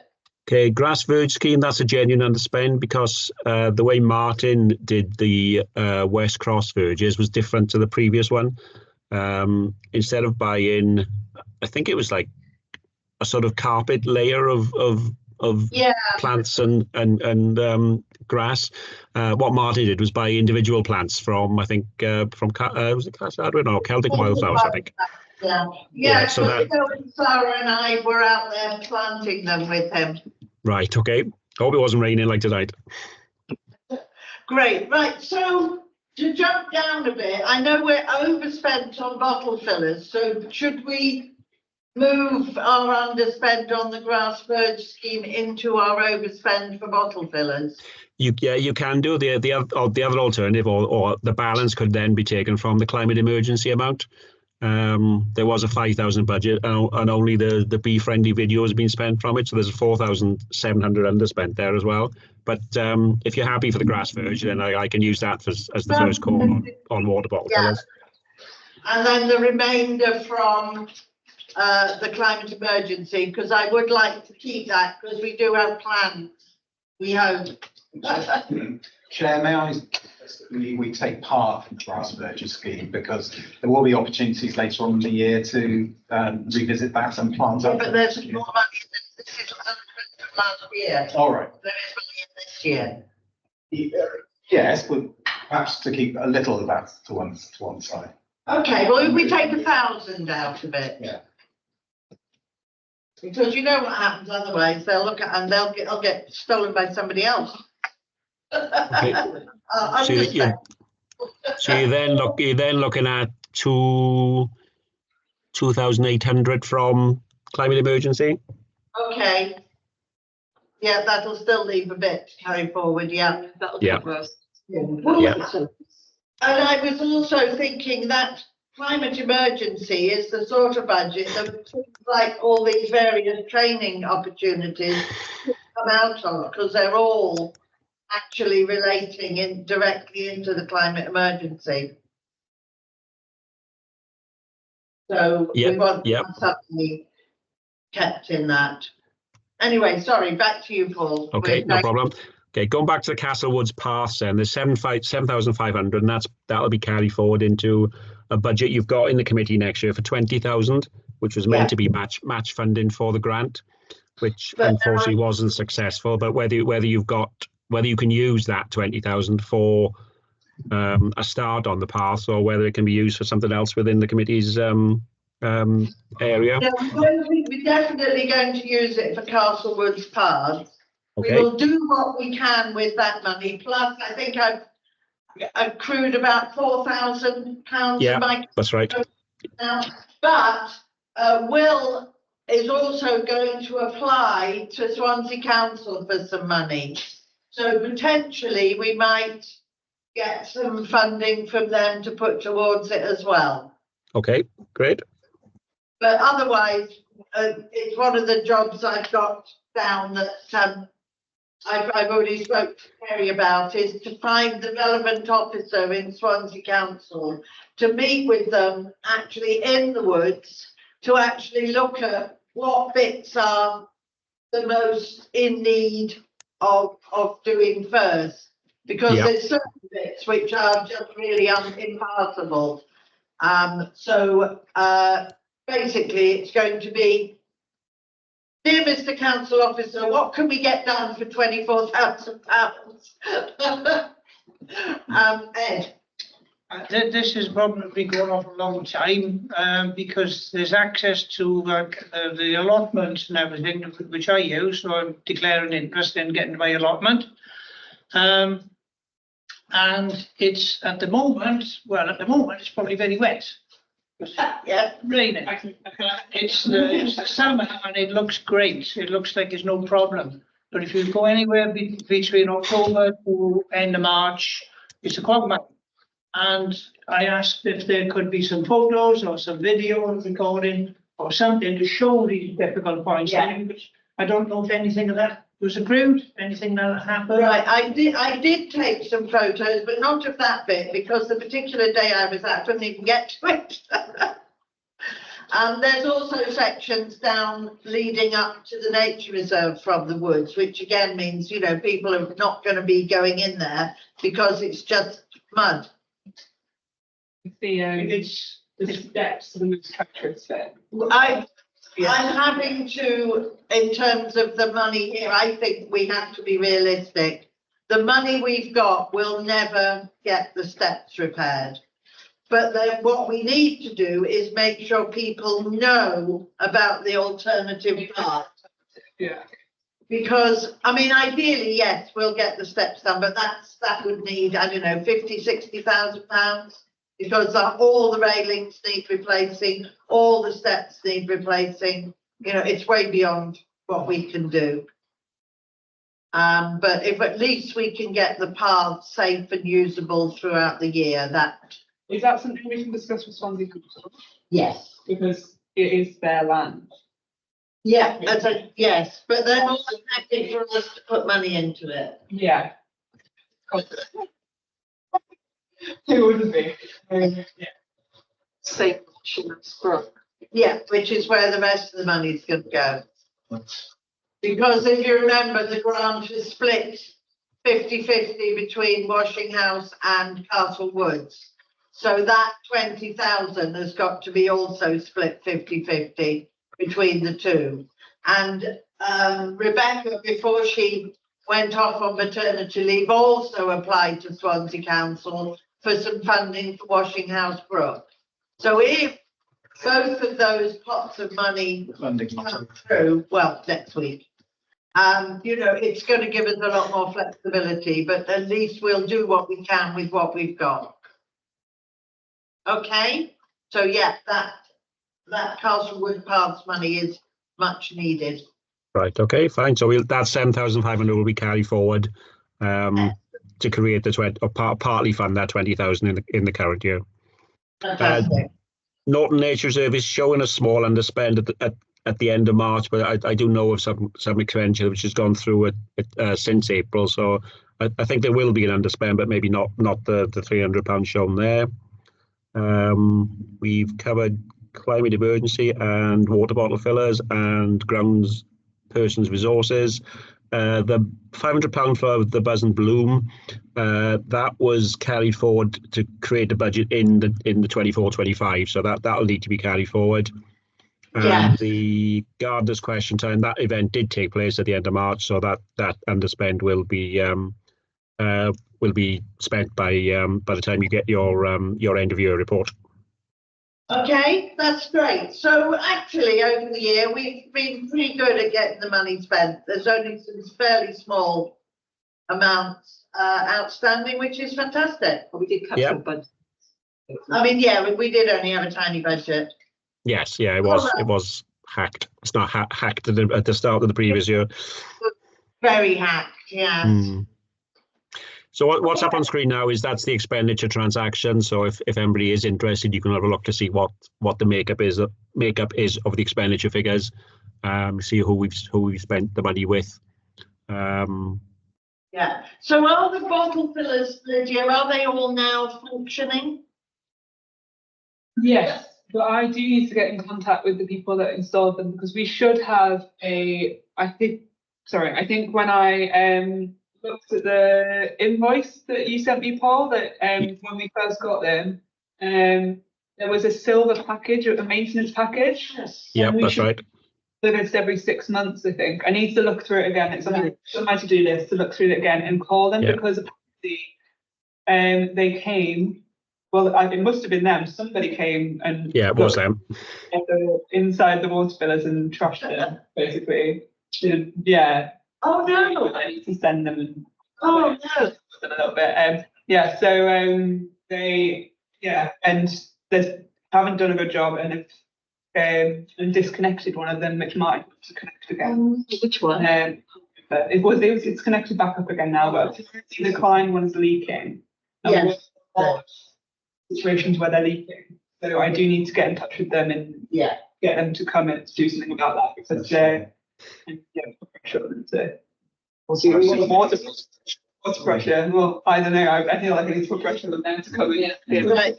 Okay, grass verge scheme, that's a genuine underspend, because the way Martin did the West Cross verges was different to the previous one. Instead of buying, I think it was like a sort of carpet layer of Yeah. plants and grass. What Martin did was buy individual plants from, I think, was it Cash Hardware? No, Celtic Wildflowers, I think. Yeah, Yeah, yeah, so so Sarah and I were out there planting them with him. Right, okay. Hope it wasn't raining like tonight. Great, right, so to jump down a bit, I know we're overspent on bottle fillers, so should we move our underspend on the grass verge scheme into our overspend for bottle fillers? You can do the other alternative, or the balance could then be taken from the climate emergency amount. There was a 5,000 budget, and only the bee friendly video has been spent from it, so there's a 4,700 underspent there as well. But if you're happy for the grass verge, then I can use that as the first call on water bottle fillers. And then the remainder from the climate emergency, because I would like to keep that, because we do have plans, we hope. Chair, may I, we take part in the grass verge scheme, because there will be opportunities later on in the year to revisit that and plant up. But there's more money than this is from last year. All right. There is money in this year. Yes, but perhaps to keep a little of that to one side. Okay, well, if we take 1,000 out of it. Yeah. Because you know what happens otherwise, they'll look at and it'll get stolen by somebody else. Okay. I'm So just saying. you're then looking at 2,800 from climate emergency. Okay. Yeah, that'll still leave a bit to carry forward, yeah. That'll Yeah. cover us. Yeah. And I was also thinking that climate emergency is the sort of budget that like all these various training opportunities come out of, because they're all actually relating directly into the climate emergency. So we want something kept in that. Anyway, sorry, back to you, Paul. Okay, no problem. Okay, going back to the Castlewoods pass, then there's 7,500, and that'll be carried forward into a budget you've got in the committee next year for 20,000, which was meant to be match funding for the grant, which unfortunately wasn't successful. But whether you can use that 20,000 for a start on the path, or whether it can be used for something else within the committee's area. Yeah, we're definitely going to use it for Castlewoods paths. Okay. We will do what we can with that money. Plus, I think I've accrued about £4,000. Yeah, that's right. Now, but Will is also going to apply to Swansea Council for some money. So potentially we might get some funding from them to put towards it as well. Okay, great. But otherwise, it's one of the jobs I've got down that I've already spoke to Kerry about, is to find the relevant officer in Swansea Council to meet with them actually in the woods, to actually look at what bits are the most in need of doing first, because there's certain bits which are just really impassable. So basically it's going to be, dear Mr. Council Officer, what can we get done for £24,000? Ed. This is probably going on for a long time, because there's access to the allotments and everything, which I use, so I'm declaring interest in getting my allotment. And it's at the moment it's probably very wet. Yeah, Raining. It's the summer and it looks great. It looks like there's no problem. But if you go anywhere between October to end of March, it's a quagmire. And I asked if there could be some photos or some video recording or something to show these difficult points. Yeah. I don't know if anything of that was approved, anything that happened. right. I did take some photos, but not of that bit, because the particular day I was at, I couldn't even get to it. There's also sections down leading up to the nature reserve from the woods, which again means, you know, people are not going to be going in there because it's just mud. It's steps to the manufacturer's there. I'm having to, in terms of the money here, I think we have to be realistic. The money we've got will never get the steps repaired. But then what we need to do is make sure people know about the alternative path. Yeah. Because, I mean, ideally, yes, we'll get the steps done, but that would need, I don't know, 50,000-60,000 pounds. Because all the railings need replacing, all the steps need replacing, you know, it's way beyond what we can do. But if at least we can get the paths safe and usable throughout the year, that. Is that something we can discuss with Swansea Council? Yes. Because it is their land. Yeah, yes, but they're more than happy for us to put money into it. Yeah. Who wouldn't be? Yeah. Same Shimmer's Brook. Yeah, which is where the rest of the money's going to go. Because if you remember, the grant is split 50-50 between Washing House and Castle Woods. So that 20,000 has got to be also split 50-50 between the two. And Rebecca, before she went off on maternity leave, also applied to Swansea Council for some funding for Washing House Brook. So if both of those pots of money come through, well, next week, you know, it's going to give us a lot more flexibility, but at least we'll do what we can with what we've got. Okay, so yeah, that Castlewood Paths money is much needed. Right, okay, fine. So that 7,500 will be carried forward to create the 20, or partly fund that 20,000 in the current year. Fantastic. Norton Nature Reserve is showing a small underspend at the end of March, but I do know of some expenditure which has gone through since April. So I think there will be an underspend, but maybe not the £300 shown there. We've covered climate emergency and water bottle fillers and grounds persons resources. The £500 for the Buzz and Bloom, that was carried forward to create a budget in the 24-25, so that'll need to be carried forward. Yeah. And the Gardeners Question Time, that event did take place at the end of March, so that underspend will be spent by the time you get your end of year report. Okay, that's great. So actually, over the year, we've been pretty good at getting the money spent. There's only some fairly small amounts outstanding, which is fantastic. But we did cut Yeah. some budget. I mean, yeah, we did only have a tiny budget. Yes, yeah, it was hacked. It's not hacked at the start of the previous year. Very hacked, yeah. Mm. So what's up on screen now is that's the expenditure transaction. So if anybody is interested, you can have a look to see what the makeup is of the expenditure figures. See who we've spent the money with. Yeah. So are the bottle fillers, Lydia, are they all now functioning? Yes, but I do need to get in contact with the people that installed them because we should have I think when I looked at the invoice that you sent me, Paul, that when we first got them, there was a silver package, a maintenance package. Yes. Yeah, that's right. It's every 6 months, I think. I need to look through it again. It's on my to-do list to look through it again and call them because apparently they came. Well, it must have been them. Somebody came and it was them. Inside the water fillers and trashed it, basically. Yeah. Oh no! I need to send them and Oh no! a little bit. So they and they haven't done a good job and have disconnected one of them, which might to connect again. Which one? It's connected back up again now, but the Klein one's leaking. And Yes. situations where they're leaking. So I do need to get in touch with them and Yeah. get them to come in to do something about that because pressure on them to water pressure. Well, I don't know. I feel like I need to put pressure on them to come in. Right.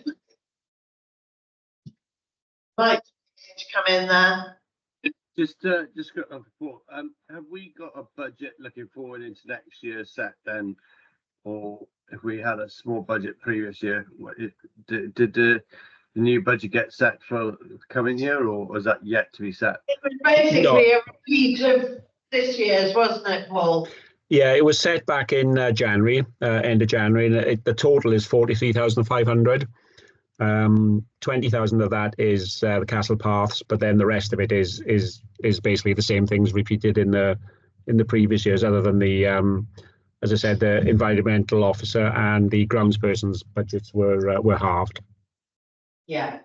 Right. To come in there. Just got a thought. Have we got a budget looking forward into next year set then, or if we had a small budget previous year, did the new budget get set for the coming year, or was that yet to be set? It was basically a repeat of this year's, wasn't it, Paul? Yeah, it was set back in January, end of January, and the total is 43,500. 20,000 of that is the castle paths, but then the rest of it is basically the same things repeated in the previous years, other than the as I said, the environmental officer and the groundsperson's budgets were halved. Yeah.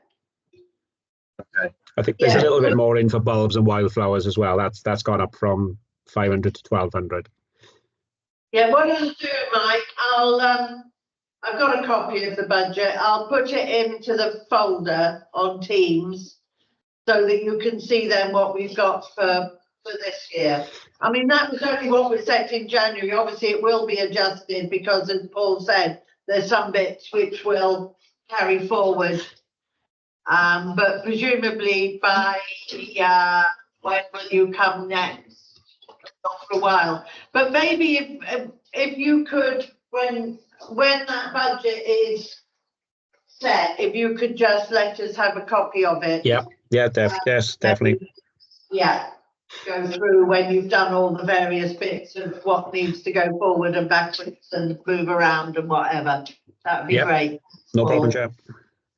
Okay. I think there's a Yeah. little bit more in for bulbs and wildflowers as well. That's gone up from 500 to 1,200. Yeah, what I'll do, Mike, I've got a copy of the budget. I'll put it into the folder on Teams so that you can see then what we've got for this year. I mean, that was only what was set in January. Obviously, it will be adjusted because, as Paul said, there's some bits which will carry forward. But presumably by when will you come next? Not for a while. But maybe if you could, when that budget is set, if you could just let us have a copy of it. Yeah, yes, definitely. Yeah, go through when you've done all the various bits of what needs to go forward and backwards and move around and whatever. That would be Yep. great. No problem, Chair.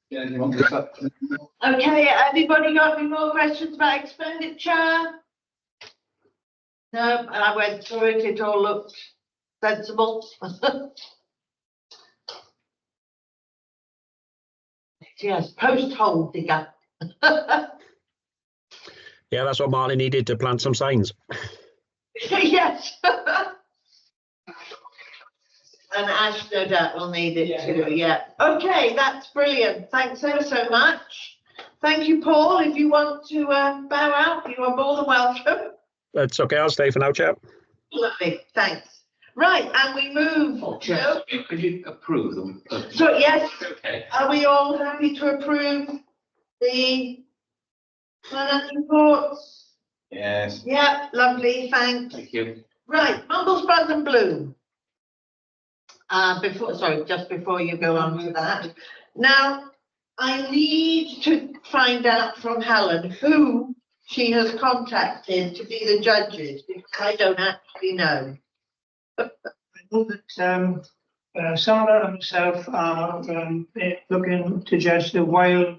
Okay, anybody got any more questions about expenditure? No, I went through it, it all looked sensible. Yes, post hole digger. Yeah, that's what Martin needed to plant some signs. Yes. And Ash, no doubt, will need it too, yeah. Okay, that's brilliant. Thanks ever so much. Thank you, Paul. If you want to bow out, you are more than welcome. That's okay, I'll stay for now, Chair. Lovely, thanks. Right, and we move. Chair, could you approve them? So, yes, Okay. are we all happy to approve the finance reports? Yes. Yeah, lovely, thanks. Thank you. Right, Mumbles, Buzz and Bloom. Just before you go on to that. Now, I need to find out from Helen who she has contacted to be the judges, because I don't actually know. I know that Sarah and myself are looking to judge the wildflower.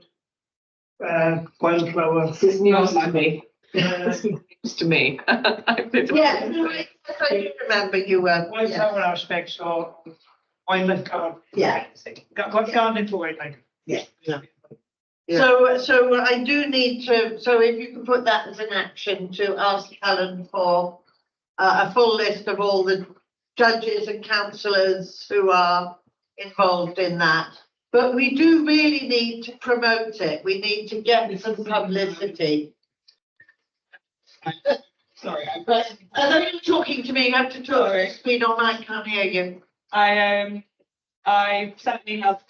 It's news to me. Uh, It's news to me. Yeah, no, I do remember you were. Yeah. Wildflower aspects or wildlife cover. Yeah. Got gardening for wildlife. Yeah. Yeah. So I do need to, so if you can put that as an action to ask Helen for a full list of all the judges and councillors who are involved in that. But we do really need to promote it. We need to get some publicity. Sorry, But I know you're talking to me, you have to talk, speed on, I can't hear you. I sent an email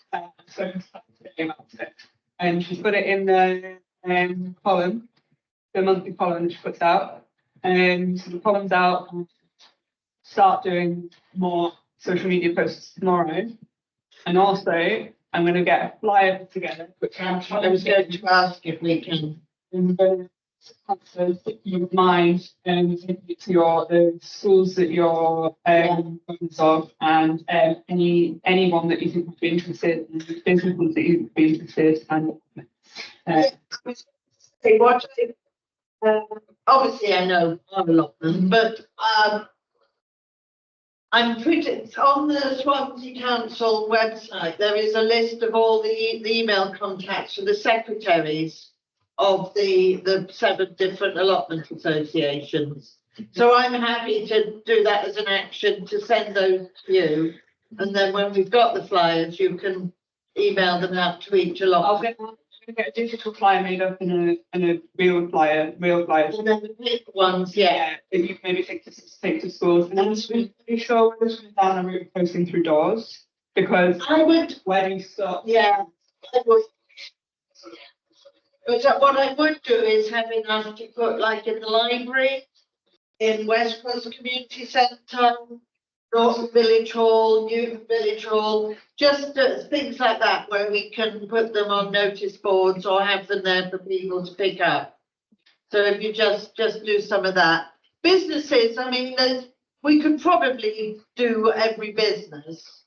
and she's put it in the column, the monthly column that she puts out. And so the column's out and start doing more social media posts tomorrow. And also I'm going to get a flyer together, which I was going to ask if we can. if you would mind to your the schools that you're owners of, and anyone that you think would be interested, businesses that you would be interested, and Say what? Obviously I know a lot of them, but I'm pretty, on the Swansea Council website, there is a list of all the email contacts for the secretaries of the 7 different allotment associations. So I'm happy to do that as an action to send those to you. And then when we've got the flyers, you can email them out to each allotment. I'll get a digital flyer made up in a real flyer. And then the paper ones, yeah. That you maybe take to schools, and I'm pretty sure we're just down a route posting through doors, because I would, where do you start? yeah, I would. But what I would do is have enough to put like in the library, in West Coast Community Centre, Norton Village Hall, Newton Village Hall, just things like that where we can put them on notice boards or have them there for people to pick up. So if you just do some of that. Businesses, I mean, we could probably do every business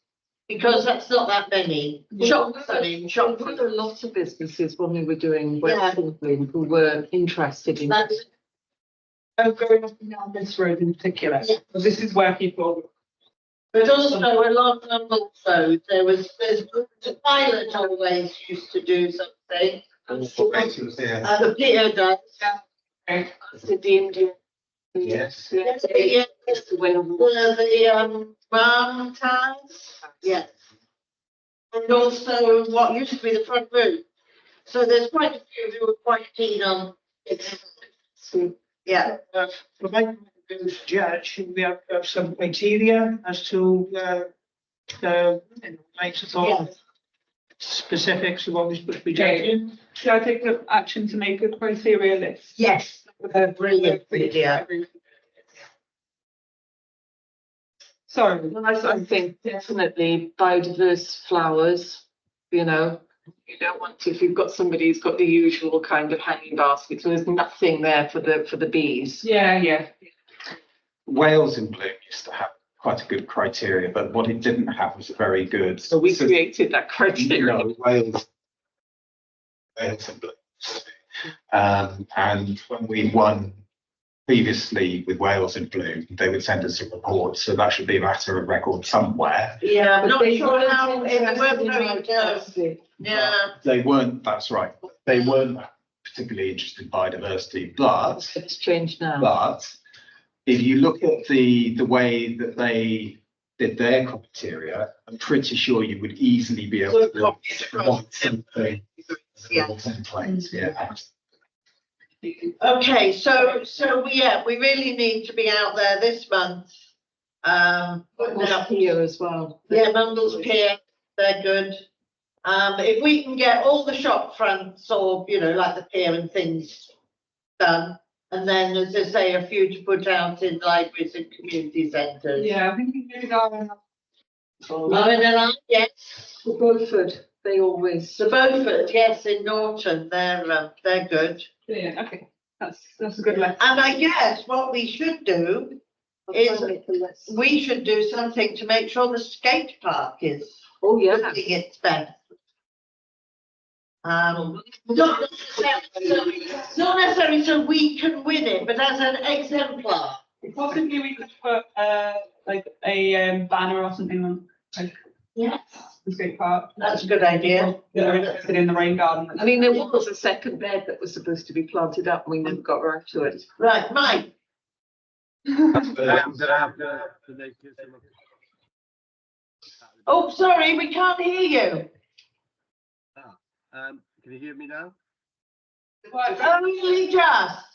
because that's not that many shops, I mean, shops. There were a lot of businesses when we were doing Yeah. Western Bloom who were interested in. That's, Going up and down this road in particular. Yeah. So this is where people. but also along Humboldt Road, there's a pilot always used to do something. The Peter does. To the Indian. Yes. Yes, Yeah. The farm towns, yes. And also what used to be the front room. So there's quite a few who are quite keen on it. Yeah, For my judge, we have some criteria as to makes us all yes, specifics of what we're supposed to be Okay. judging. Should I take the action to make a criteria list? yes, brilliant idea. Sorry. Well, I think definitely biodiverse flowers, you know, you don't want to, if you've got somebody who's got the usual kind of hanging baskets, so there's nothing there for the bees. Yeah. Wales in Bloom used to have quite a good criteria, but what it didn't have was a very good. So we created that criteria. No, Wales in Bloom. And when we won previously with Wales in Bloom, they would send us a report, so that should be a matter of record somewhere. Yeah, I'm But not they sure weren't how, it interested weren't in very good. biodiversity. Yeah, They weren't, that's right, they weren't particularly interested in biodiversity, but It's changed now. But if you look at the way that they did their criteria, I'm pretty sure you would easily be able Good to copies across. write something. Yeah. Templates, yeah. okay, so we really need to be out there this month. Putting out- Here as well. yeah, Mundle's Pier, they're good. If we can get all the shop fronts or, you know, like the pier and things done, and then, as I say, a few to put out in libraries and community centres. Yeah, I think we maybe got enough. Lauren and I, yes, The Beaufort, they always. the Beaufort, yes, in Norton, they're good. Yeah, okay, that's a good list. And I guess what we should do is we should do something to make sure the skate park is Oh, yeah. doing its best. Not necessarily so we can win it, but as an exemplar. Possibly we could put like a banner or something on like Yes, the skate park. that's a good idea. That are interested in the rain garden. I mean, there was a second bed that was supposed to be planted up, and we never got around to it. Right, Mike, I'm gonna have to make it some- oh, sorry, we can't hear you. Can you hear me now? Only just.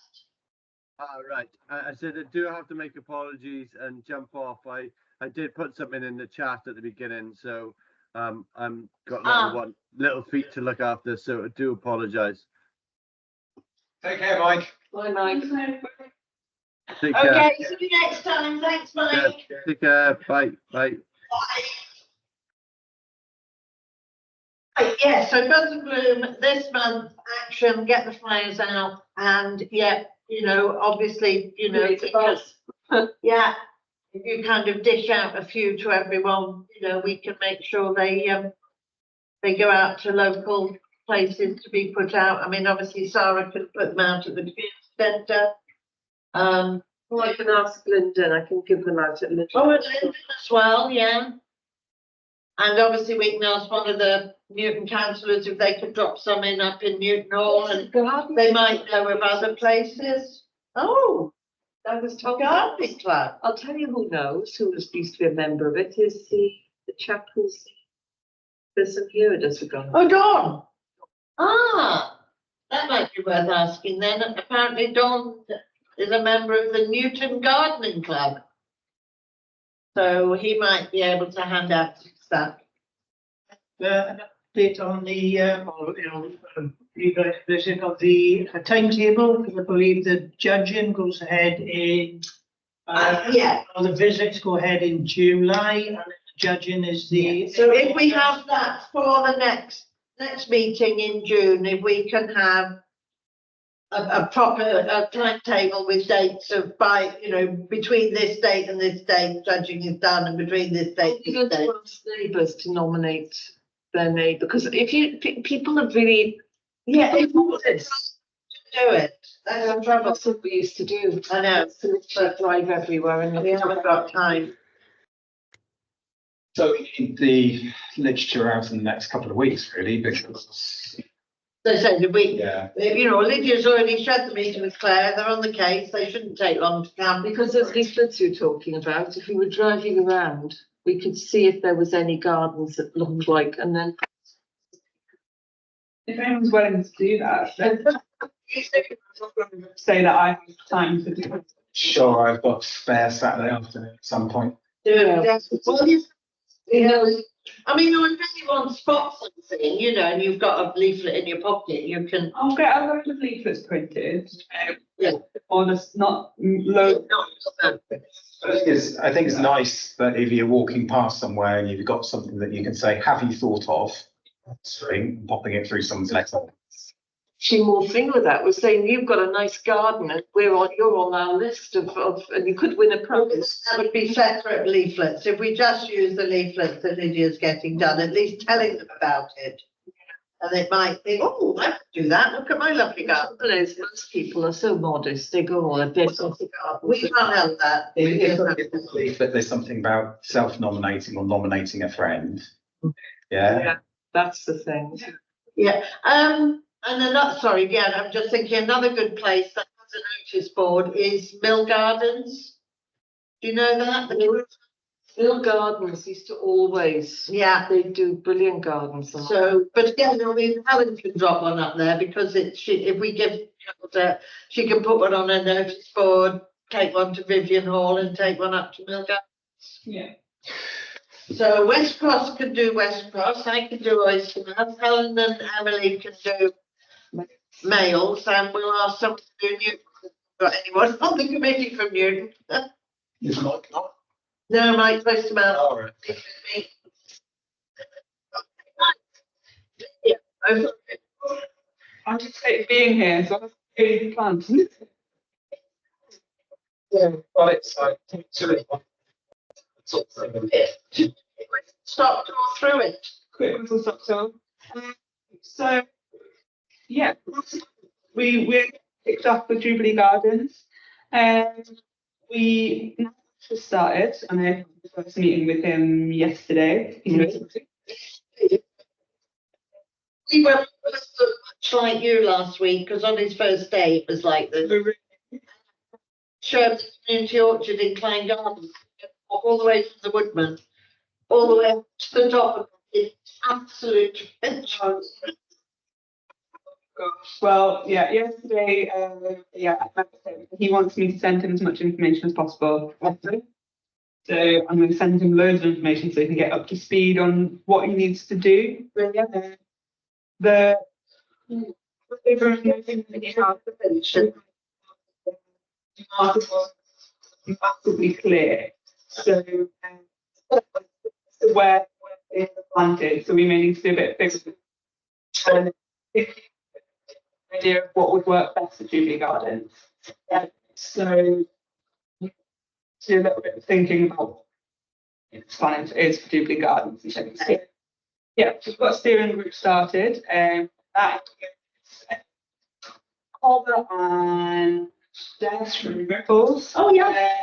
Right. I said I do have to make apologies and jump off. I did put something in the chat at the beginning, so I'm got little feet to look after, so I do apologise. Take care, Mike. Bye, Mike. Take care. Okay, see you next time. Thanks, Mike. Take care. Bye. Bye. Right, yeah, so Buzz and Bloom this month, action, get the flyers out, and yeah, you know, obviously, you know, Create a buzz. yeah, if you kind of dish out a few to everyone, you know, we can make sure they go out to local places to be put out. I mean, obviously Sarah can put them out at the community centre. Well, I can ask Lyndon, I can give them out at Lyndon. Oh, and Lyndon as well, yeah. And obviously we can ask one of the Newton councillors if they could drop some in up in Newton Hall, and they might know of other places. Oh, I was told. gardening club. I'll tell you who knows, who used to be a member of it, is the chap who's, there's some here who does the garden. Oh, Dawn. Ah, that might be worth asking then. Apparently Dawn is a member of the Newton Gardening Club. So he might be able to hand out some stuff. An update on the revisit of the timetable, because I believe the judging goes ahead in Yeah, or the visits go ahead in July, and the judging is the. so if we have that for the next meeting in June, if we can have a proper timetable with dates of by, you know, between this date and this date, judging is done, and between this date It'd be and good this date. to ask neighbours to nominate their neighbour, because if you, people are really, Yeah, if people we want this. do it, that's the trouble. That's what we used to do. I know, To literally drive everywhere and we haven't got time. So we need the literature out in the next couple of weeks, really, because, They said if we, yeah. you know, Lydia's already shared the meeting with Claire, they're on the case, they shouldn't take long to come. Because those leaflets you're talking about, if we were driving around, we could see if there was any gardens that looked like, and then If anyone's willing to do that, then say that I have time to do it. Sure, I've got spare Saturday afternoon at some point. Yeah. Well, you know, I mean, when anyone spots something, you know, and you've got a leaflet in your pocket, you can. I'll get a load of leaflets printed. Yeah. Or just not load. I think it's nice that if you're walking past somewhere and you've got something that you can say, have you thought of? String, popping it through someone's letter. she more thing with that was saying, you've got a nice garden and you're on our list of, and you could win a prize. That would be separate leaflets. If we just use the leaflets that Lydia's getting done, at least telling them about it. And they might think, oh, I could do that. Look at my lovely garden. Well, most people are so modest, they go all a bit off the garden. We can't help that. But there's something about self-nominating or nominating a friend. Yeah. Yeah, that's the thing. Yeah, and another, sorry, yeah, I'm just thinking another good place that has a notice board is Mill Gardens. Do you know that? Mill Gardens used to always, Yeah, they do brilliant gardens. so, but again, I mean, Helen can drop one up there because if we give, she can put one on her notice board, take one to Vivian Hall and take one up to Mill Gardens. Yeah. So West Cross can do West Cross, I can do Oystermouth, Helen and Emily can do Males, and we'll ask someone to do Newton. Got anyone on the committee from Newton? It's not. No, Mike, Oystermouth. All right. Yeah, over. I anticipate being here, so I've really planned. Yeah. Well, it's like Stop, go through it. Quick little stop so. So, yeah, we kicked off the Jubilee Gardens. We just started, and I had the first meeting with him yesterday. We were much like you last week, because on his first day, it was like the Sherman Community Orchard in Klein Gardens, all the way from the Woodman, all the way up to the top of it. Absolute adventure. Well, yeah, yesterday, I met him. He wants me to send him as much information as possible. So I'm going to send him loads of information so he can get up to speed on what he needs to do. The article was massively clear. So where it's planted, so we may need to do a bit bigger. And idea of what would work best at Jubilee Gardens. So do a little bit of thinking about its planning is for Jubilee Gardens. Yeah, we've got a steering group started, and that is Colbert and Des from Ripples. Oh, yeah.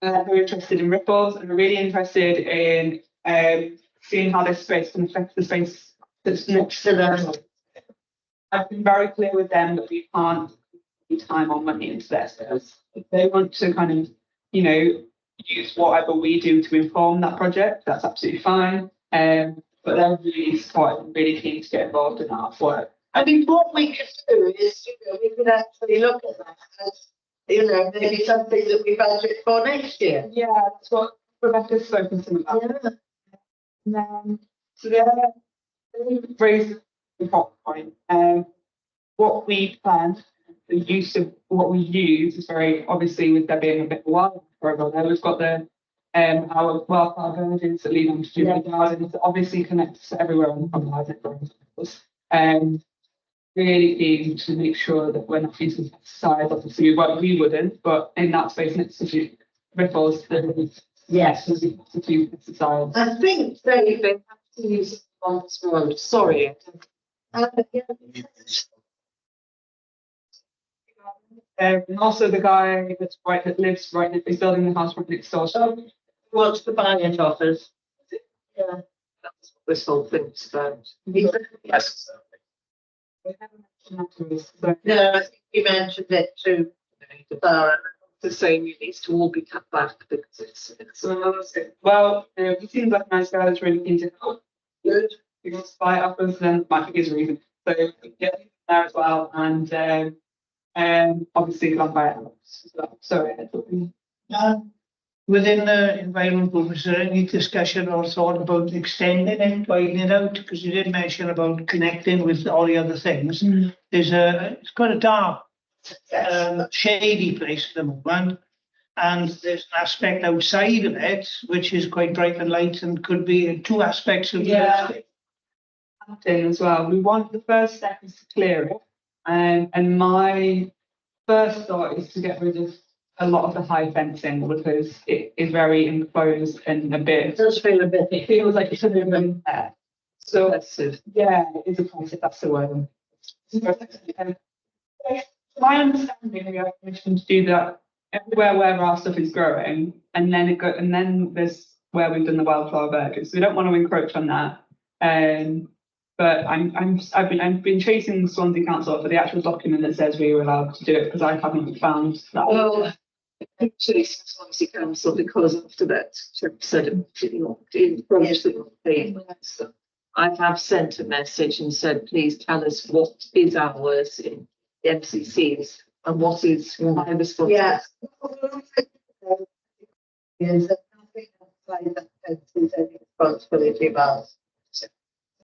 They're interested in Ripples and are really interested in seeing how this space can affect the space that's next to them. I've been very clear with them that we can't put time or money into their space. If they want to kind of, use whatever we do to inform that project, that's absolutely fine. But they're really supportive and really keen to get involved in that work. I mean, what we could do is, we could actually look at that as, maybe something that we budget for next year. Yeah, that's what Rebecca's spoken to me about. Yeah. So they raised the point. What we plan, the use of what we use is very obviously, with there being a bit of a while program there, we've got the our wildflower gardens that lead on to Jubilee Gardens that obviously connects to everywhere on the housing. really keen to make sure that we're not using pesticides. Obviously, we wouldn't, but in that space next to Ripples, yes, there's a few pesticides. I think They have to use on this road. Sorry. yeah. And also the guy that lives right next, is building the house right next door. So What's the buy-it offers? Yeah, that's what this whole thing's about. Yes. No, I think you mentioned it too, Sarah. The same, it needs to all be cut back because it's well, he seems like a nice guy that's really keen to help. Good. He wants to buy it off us, then might be his reason. So yeah, there as well, and obviously long buy it as well. Sorry, I thought Within the environment, was there any discussion or thought about extending it, widening it out? Because you did mention about connecting with all the other things. It's quite a dark, shady place at the moment. And there's an aspect outside of it, which is quite bright and light and could be two aspects of in as well. We want the first step is to clear it. And my first thought is to get rid of a lot of the high fencing because it is very enclosed and a bit. It does feel a bit. It feels like it should have been there. So yeah, it is a concept. That's the word. My understanding, we have permission to do that everywhere where our stuff is growing, and then there's where we've done the wildflower verges. So we don't want to encroach on that. But I've been chasing Swansea Council for the actual document that says we were allowed to do it because I haven't found that. well, actually Swansea Council because after that said I have sent a message and said, please tell us what is ours in the MCCs and what is my responsibility. Yeah. Is that nothing outside that fence is any responsibility of ours.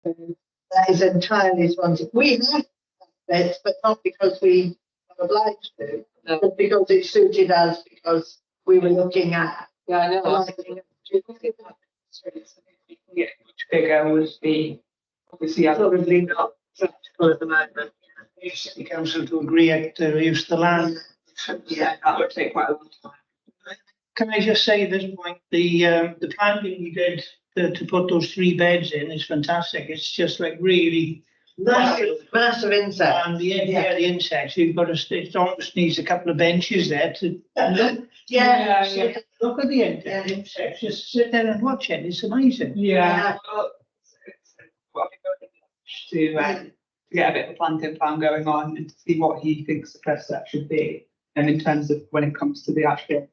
That is entirely Swansea. We have that, but not because we are obliged to, but because it suited us because we were looking at. Yeah, I know. Get much bigger would be obviously Probably not practical at the moment. City Council to agree to reduce the land. yeah, that would take quite a long time. Can I just say at this point, the planting we did to put those 3 beds in is fantastic. It's just like really Massive insect. and the insects. You've got it almost needs a couple of benches there to look. Yeah, Look at the insects. Just sit there and watch it. It's amazing. Yeah. Well, to get a bit of a planting plan going on and to see what he thinks the first step should be, and in terms of when it comes to the actual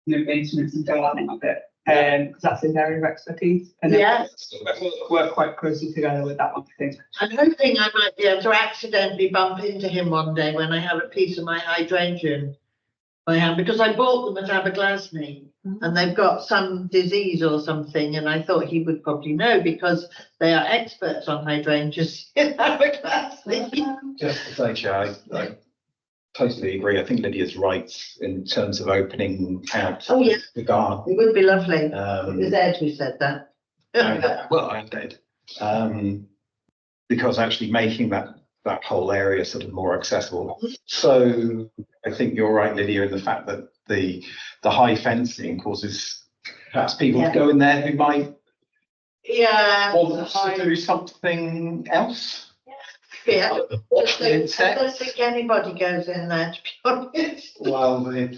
maintenance and development of it, because that's his area of expertise. And yes. We'll work quite closely together with that one, I think. I'm hoping I might be able to accidentally bump into him one day when I have a piece of my hydrangea in my hand, because I bought them at Aberglasney and they've got some disease or something, and I thought he would probably know because they are experts on hydrangeas in Aberglasney. Just to say, Chair, I totally agree. I think Lydia's right in terms of opening out the garden. It would be lovely. It was Ed who said that. Well, I did. Because actually making that whole area sort of more accessible. So I think you're right, Lydia, in the fact that the high fencing causes perhaps people to go in there who might want to do something else. I don't think anybody goes in there, to be honest. Well, the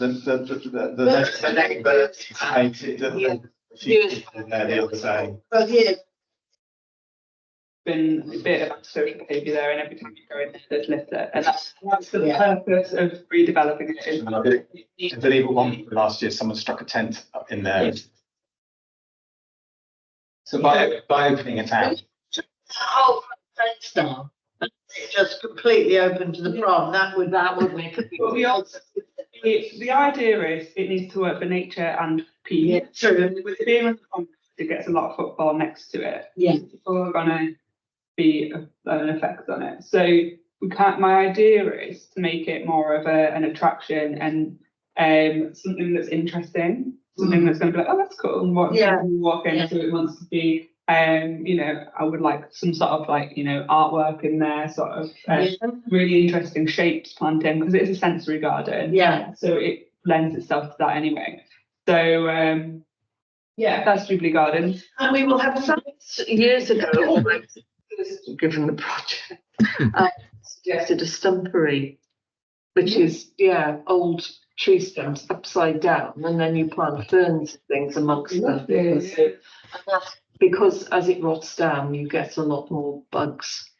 neighbours hated there the other day. Well, yeah. Been a bit of antisocial behaviour there, and every time you go in there, there's litter, and that's for the purpose of redeveloping it. And I believe at one last year, someone struck a tent up in there. Yes. So by opening it out. The whole fence down, it just completely open to the prom. That would make a big difference. The idea is it needs to work for nature and people. Yeah, true. With it being on the pond, it gets a lot of football next to it. Yeah. People are gonna be an effect on it. So we can't. My idea is to make it more of an attraction and something that's interesting, something that's going to be like, oh, that's cool. And what people walk into it wants to be You know, I would like some sort of like, you know, artwork in there, sort of really interesting shapes planting, because it is a sensory garden. Yeah. So it lends itself to that anyway. So yeah, that's Jubilee Gardens. And we will have some. Years ago, when I was first given the project, I suggested a stumpery, which is, old tree stems upside down, and then you plant ferns and things amongst them. Because as it rots down, you get a lot more bugs.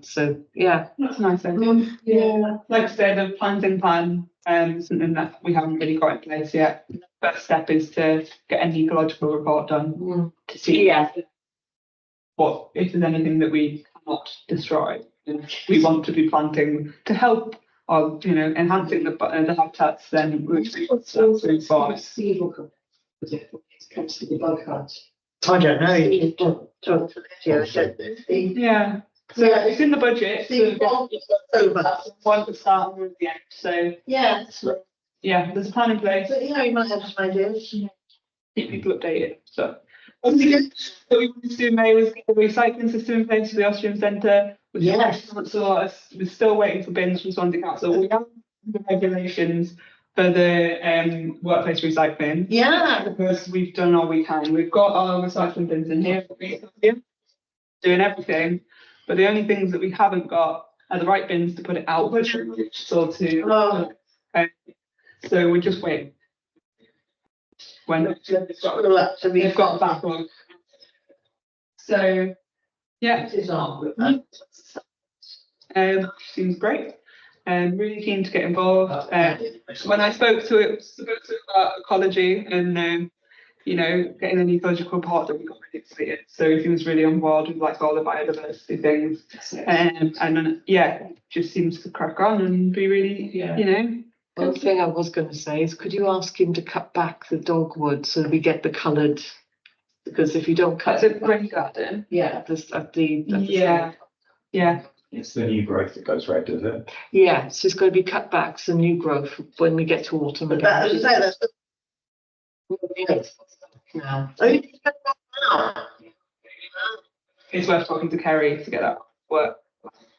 So yeah, That's a nice idea. Yeah, like I said, the planting plan, something that we haven't really got in place yet. First step is to get an ecological report done to see what, if there's anything that we cannot destroy. We want to be planting to help, or you know, enhancing the habitats. Then which we Comes to the bug hunt. I don't know. You need to talk to Lydia. I don't know. yeah. So it's in the budget. See, over. One to start and one at the end. So Yeah. yeah, there's a plan in place. But you might have some ideas. Keep people updated. So one thing that we wanted to do in May was get the recycling system in place for the Austrian Centre, which Yes. we're still waiting for bins from Swansea Council. We have the regulations for the workplace recycling. Yeah. Because we've done all we can. We've got our recycling bins in here, doing everything, but the only things that we haven't got are the right bins to put it out, so to. So we're just waiting. When we've got a backlog. So yeah, seems great. Really keen to get involved. When I spoke to it about ecology and you know, getting an ecological report, that we got really excited. So he was really on board with like all the biodiversity things. And then just seems to crack on and be really, you know. One thing I was going to say is, could you ask him to cut back the dogwood so we get the coloured? Because if you don't cut That's a rain garden. at the Yeah. It's the new growth that goes red, is it? yeah, so it's going to be cut back, some new growth when we get to autumn But that, as I again. say, that's Now. oh, you can go back now. It's worth talking to Kerry to get that work.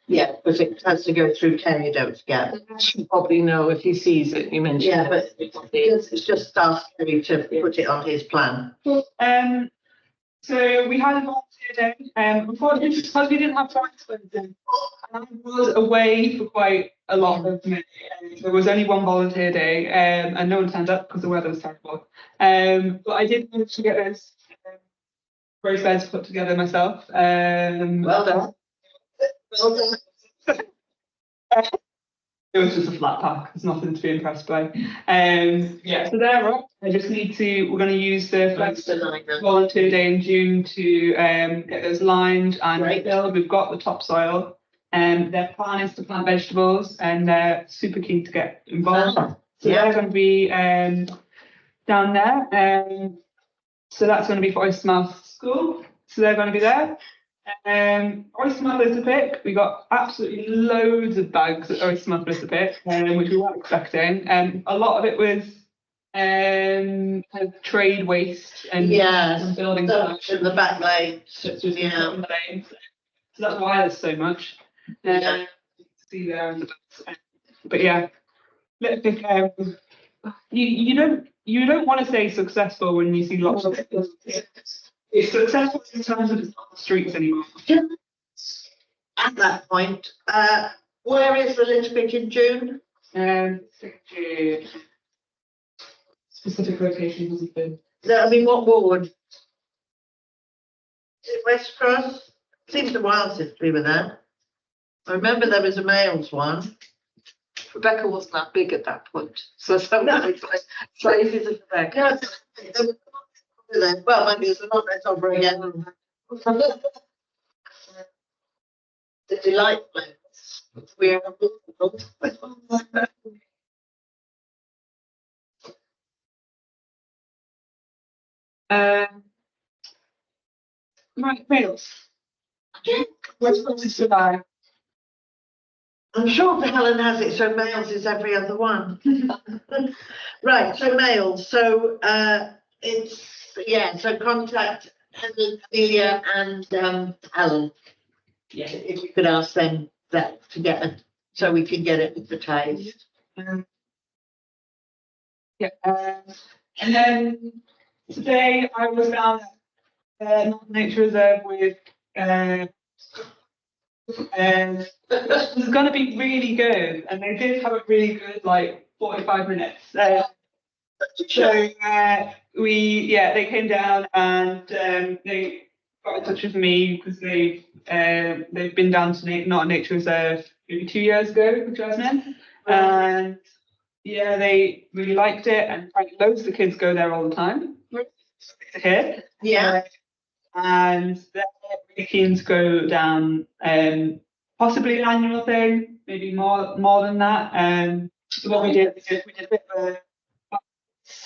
Yeah, because it has to go through Kenny, don't forget. You probably know if he sees it, you mentioned. Yeah, but it's just asked Kenny to put it on his plan. So we had a volunteer day. Unfortunately, because we didn't have time to Wednesday, I was away for quite a lot of minutes. There was only one volunteer day, and no one turned up because the weather was terrible. But I did manage to get those raised beds put together myself. Well done. Well done. It was just a flat pack. There's nothing to be impressed by. So they're up. We're going to use the Thanks for nine then. volunteer day in June to get those lined and Great. filled. We've got the topsoil. Their plan is to plant vegetables, and they're super keen to get involved. So they're going to be down there. So that's going to be for Oystermouth School. So they're going to be there. Oystermouth Litter we got absolutely loads of bags at Oystermouth Litter which we weren't expecting. A lot of it was kind of trade waste and building Stuff in the back lane. So Yeah. that's why there's so much. See there in the back. But yeah, Litter Pick, you don't want to say successful when you see lots of it. It's successful in terms of it's not the streets anymore. At that point, where is the Litter Pick in June? Specific location hasn't been. I mean, what ward? Is it West Cross? Seems a while since we were there. I remember there was a males one. Rebecca wasn't that big at that point, so sometimes sizes of Rebecca. No, well, maybe there's a lot less over again. The delightful. We are. Right, males. What's the July? I'm sure Helen has it, so males is every other one. Right, so males, so so contact Amelia and Alan, Yeah. if you could ask them that to get it, so we can get it advertised. Yeah. And then today I was down at Northern Nature Reserve with and it was going to be really good, and they did have a really good 45 minutes. So they came down and they got in touch with me because they've been down to Northern Nature Reserve maybe 2 years ago with Jasmine, and yeah, they really liked it, and loads of the kids go there all the time. Here. Yeah. And they're really keen to go down, possibly an annual thing, maybe more than that. So what we did a bit of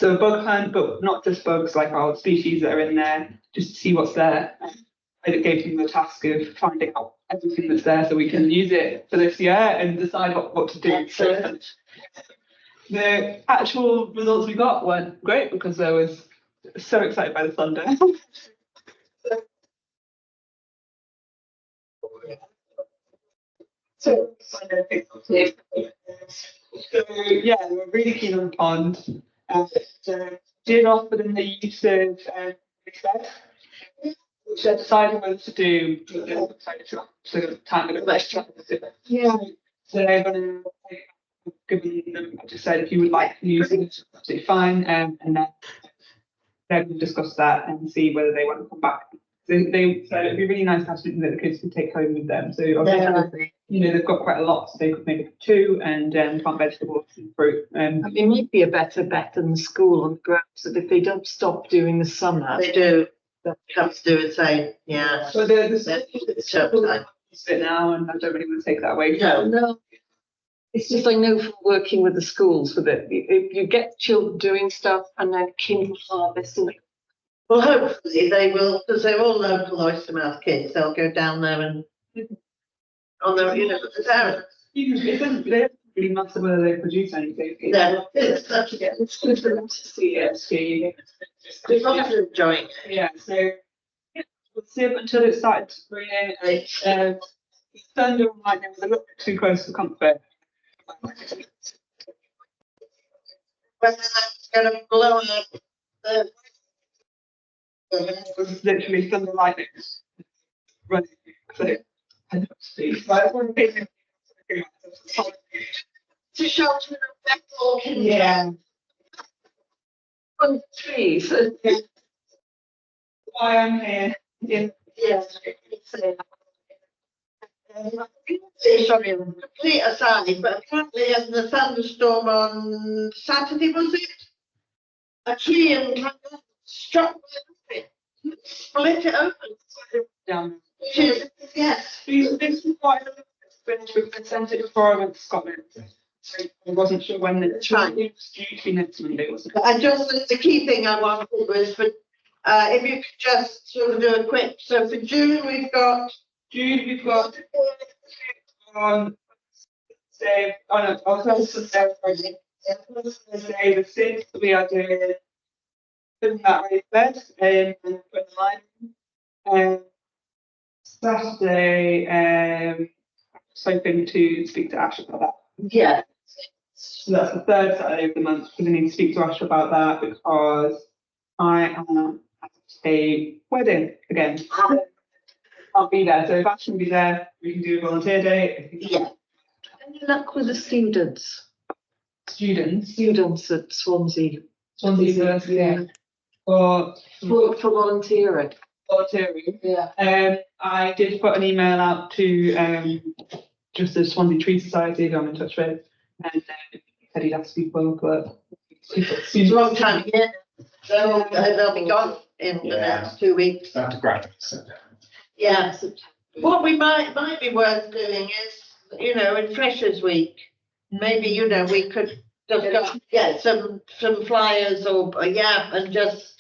a bug hunt, but not just bugs, like all the species that are in there, just to see what's there. And it gave them the task of finding out everything that's there so we can use it for this year and decide what to do. So the actual results we got weren't great because I was so excited by the thunder. So yeah, we're really keen on the pond. Did offer them the use of which they decided what to do. Yeah. So they're going to give them. I just said if you would like to use it, it's absolutely fine. And then they're going to discuss that and see whether they want to come back. They said it'd be really nice to have something that the kids could take home with them. So obviously, they've got quite a lot, so they could maybe have 2 and plant vegetables and fruit. It might be a better bet than the school on the grounds that if they don't stop during the summer. They do. Come to do it, say, yeah. So the school is it now, and I don't really want to take that away. No. It's just I know from working with the schools with it, if you get children doing stuff and then kindle harvest and Well, hopefully they will, because they're all local Oystermouth kids. They'll go down there and on their, the parents. It doesn't really matter whether they produce anything. No, it's such a It's good for them to see it. As long as they're enjoying it. Yeah, so we'll see up until it started raining. Thunder and lightning was a little bit too close for comfort. Whether that's going to blow up the. It was literally thunder and lightning running. So I don't speak. To shelter them all. Yeah. on trees. Why I'm here. Yes. Sorry, complete aside, but apparently in the thunderstorm on Saturday, was it? A tree and struck by nothing, split it open. Down. Yes. This is quite a been sent it before I went to Scotland. So I wasn't sure when it was Right. due to be next Monday, wasn't it? I just, the key thing I wanted was for, if you could just sort of do a quick, so for June, we've got. June, we've got say, oh no, I'll tell you Thursday, Friday. Thursday the 6th, we are doing that raised bed and putting the line. Saturday, I'm just hoping to speak to Ash about that. Yeah. So that's the third Saturday of the month, because I need to speak to Ash about that because I am at a wedding again. I'll be there, so if Ash can be there, we can do a volunteer day. Yeah. Any luck with the students? Students, Students at Swansea Swansea University, Yeah. for for volunteering. volunteering. Yeah. I did put an email out to just the Swansea Tree Society who I'm in touch with, and he said he'd ask people, but It's a long time, yeah. They'll be gone in the Yeah. next 2 weeks. That's graduates. Yeah. What we might be worth doing is, in Freshers Week, maybe, we could just get some flyers or, and just.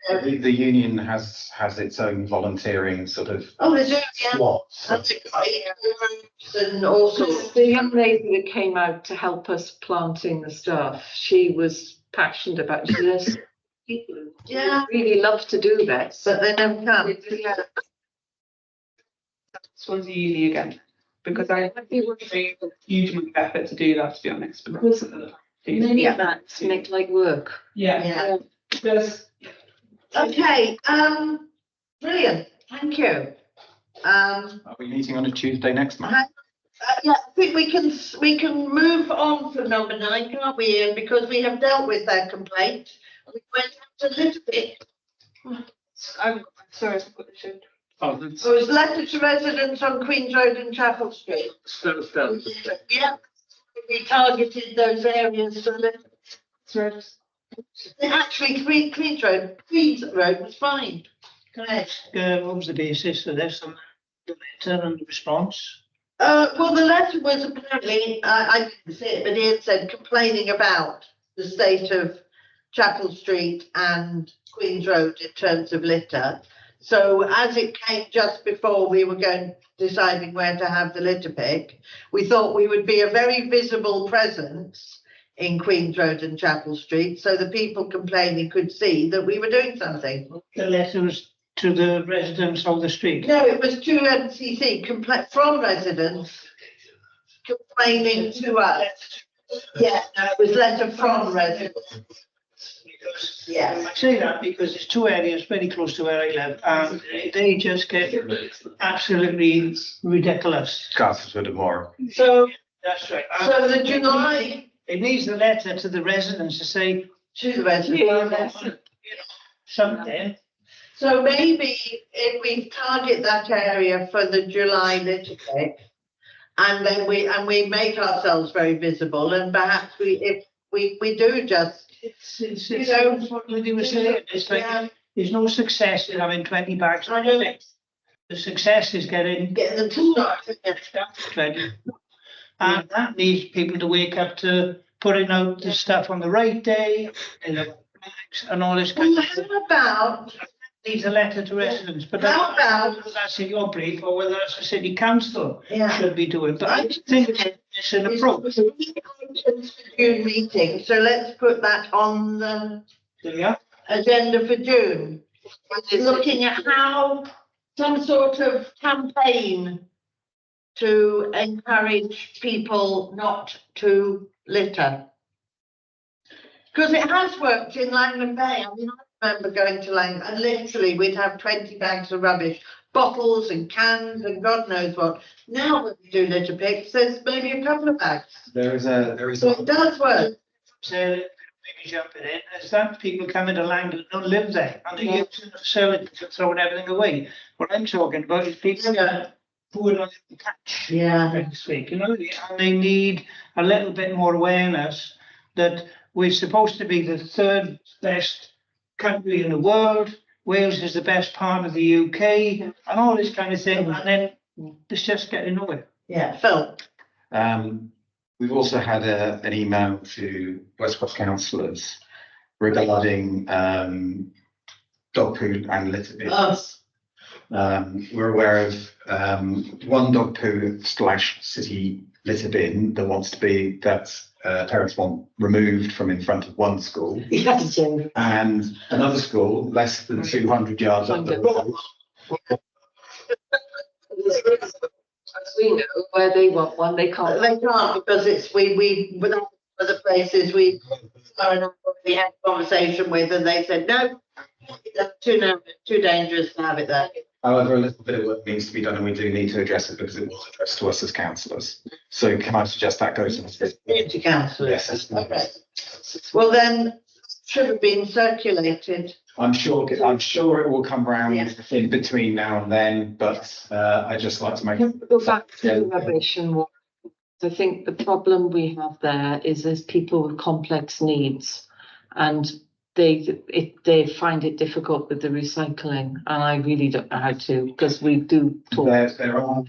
The union has its own volunteering sort of Oh, they do, yeah. squad. And they've got groups and all sorts. The young lady that came out to help us planting the stuff, she was passionate about this. people who Yeah. really love to do this. But they never come. Yeah. Swansea Uni again, because I think it would be a huge amount of effort to do that, to be honest. Because Many of that make like work. Yeah. Just Okay, brilliant, thank you. Are we meeting on a Tuesday next month? Yeah, I think we can move on from number 9, can't we, Ian? Because we have dealt with their complaint. We went on to a little bit. I'm sorry, I've got the show. Oh, that's So it's letter to residents on Queen's Road and Chapel Street. still. Yeah, we targeted those areas for the, actually, Queen's Road was fine. Can I ask, what was the basis for this and the letter and the response? Well, the letter was apparently, I didn't see it, but Ian said complaining about the state of Chapel Street and Queen's Road in terms of litter. So as it came just before we were deciding where to have the litter pick, we thought we would be a very visible presence in Queen's Road and Chapel Street, so the people complaining could see that we were doing something. The letter was to the residents of the street. No, it was to MCC, from residents complaining to us. Yeah, no, it was letter from residents. Because Yeah. I say that because there's 2 areas very close to where I live, and they just get absolutely ridiculous. Castleford and Moore. So, That's right. so the July It needs the letter to the residents to say, to the residents. you know, something. So maybe if we target that area for the July litter pick, and then we make ourselves very visible, and perhaps if we do just, It's you know, what they were saying. It's like, yeah, there's no success in having 20 bags. I know. The success is getting Get them to start. 20. And that needs people to wake up to putting out the stuff on the right day and the bags and all this kind Well, of stuff. how about, Needs a letter to residents, but How that's about- whether that's in your brief or whether that's the city council yeah. should be doing. But I think it's an approach. June meeting, so let's put that on the Yeah. agenda for June. Looking at how some sort of campaign to encourage people not to litter. Because it has worked in Langham Bay. I mean, I remember going to Langham and literally we'd have 20 bags of rubbish, bottles and cans and God knows what. Now when we do litter picks, there's maybe a couple of bags. There is So it does work. So maybe jumping in, is that people coming to Langdon that don't live there and they're using the facility for throwing everything away. What I'm talking about is people Yeah. who are not in catch. Yeah. So to speak, you know, and they need a little bit more awareness that we're supposed to be the 3rd best country in the world. Wales is the best part of the UK and all this kind of thing. And then it's just getting nowhere. Yeah, Phil. We've also had an email to West Cross councillors regarding dog poo and litter bins. Us. We're aware of one dog poo / city litter bin that parents want removed from in front of one school, Yes. and another school less than 200 yards up the road. As we know, where they want one, they can't. They can't because it's, we, with other places, we had a conversation with and they said, no, that's too dangerous to have it there. However, a little bit of work needs to be done, and we do need to address it because it was addressed to us as councillors. So can I suggest that goes into Community councillors. Yes. Okay. Well, then, should have been circulated. I'm sure it will come round Yeah. in between now and then, but I just like to make. Go back to the rubbish and what, I think the problem we have there is there's people with complex needs and they find it difficult with the recycling, and I really don't know how to, because we do talk. There are.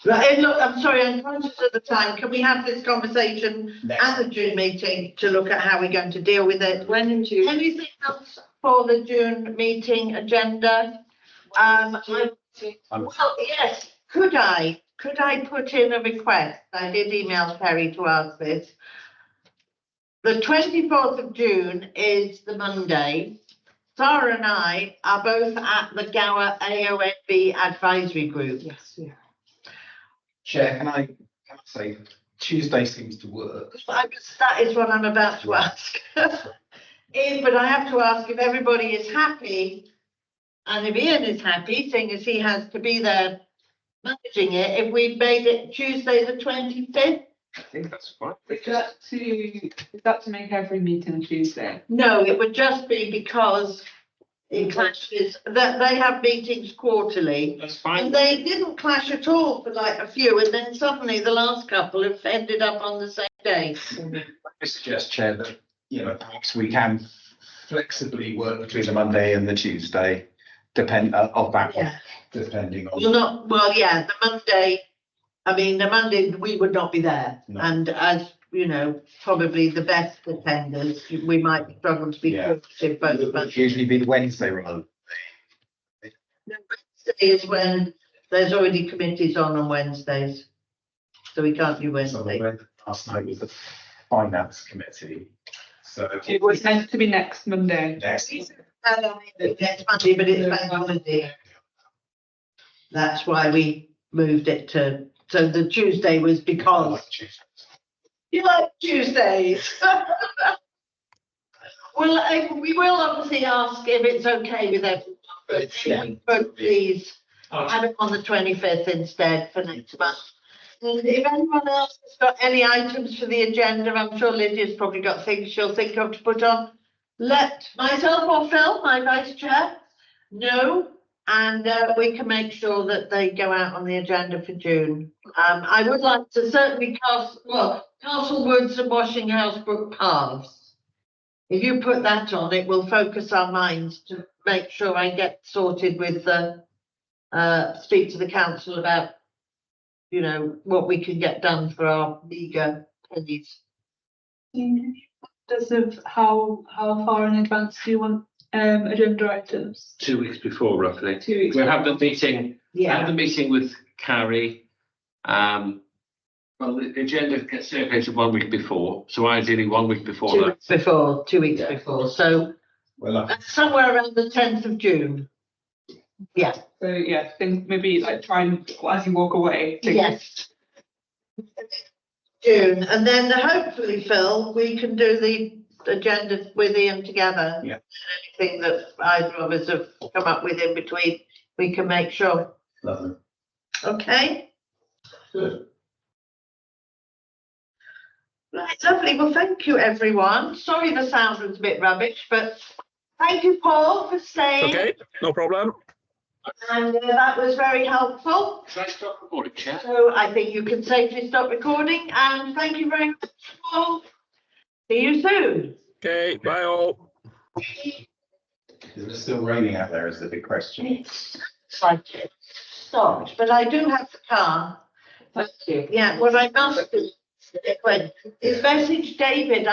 Right, look, I'm sorry, I'm conscious of the time. Can we have this conversation at the June meeting to look at how we're going to deal with it? When in June? Anything else for the June meeting agenda? Well, yes, could I put in a request? I did email Perry to ask this. The 24th of June is the Monday. Sarah and I are both at the Gower AONB advisory group. Yes, yeah. Chair, can I say Tuesday seems to work? That is what I'm about to ask. But I have to ask if everybody is happy, and if Ian is happy, seeing as he has to be there managing it, if we made it Tuesday the 25th? I think that's fine. Is that to make every meeting Tuesday? No, it would just be because it clashes, that they have meetings quarterly. That's And fine. they didn't clash at all for like a few, and then suddenly the last couple have ended up on the same day. I suggest, Chair, that, perhaps we can flexibly work between the Monday and the Tuesday, depending on, Yeah, the Monday, we would not be there. No. And as, probably the best attenders, we might struggle to be Yeah. positive both it would months. usually be the Wednesday rather. Wednesday is when there's already committees on Wednesdays. So we can't do So Wednesday. last night was the finance committee, so. It was meant to be next Monday. Next. Next Monday, but it's bank holiday. That's why we moved it so the Tuesday was because you like Tuesdays. Well, we will obviously ask if it's okay with everyone, but please have it on the 25th instead for next month. And if anyone else has got any items for the agenda, I'm sure Lydia's probably got things she'll think of to put on. Let myself or Phil, my vice chair, know, and we can make sure that they go out on the agenda for June. I would like to certainly Castle Woods and Washing House Brook paths. If you put that on, it will focus our minds to make sure I get sorted with speak to the council about, what we can get done for our meagre pennies. Does of how far in advance do you want agenda items? 2 weeks before, roughly. 2 weeks. We'll have the meeting. Yeah. Have the meeting with Carrie. Well, the agenda gets circulated 1 week before, so ideally 1 week before 2 that. weeks before, 2 weeks Yeah. before, so Well, somewhere around the 10th of June. Yeah, So yeah, think maybe like try and as you walk away. think- yes. June, and then hopefully, Phil, we can do the agenda with Ian together. Yeah. Anything that either of us have come up with in between, we can make sure, lovely. okay? Good. Right, lovely. Well, thank you, everyone. Sorry the sound was a bit rubbish, but thank you, Paul, for staying. Okay, no problem. And that was very helpful. Should I stop recording, Chair? So I think you can safely stop recording, and thank you very much, Paul. See you soon. Okay, bye all. Is it still raining out there is the big question. It's like it stopped, but I do have the car. Thank you. Yeah, what I must do is message David.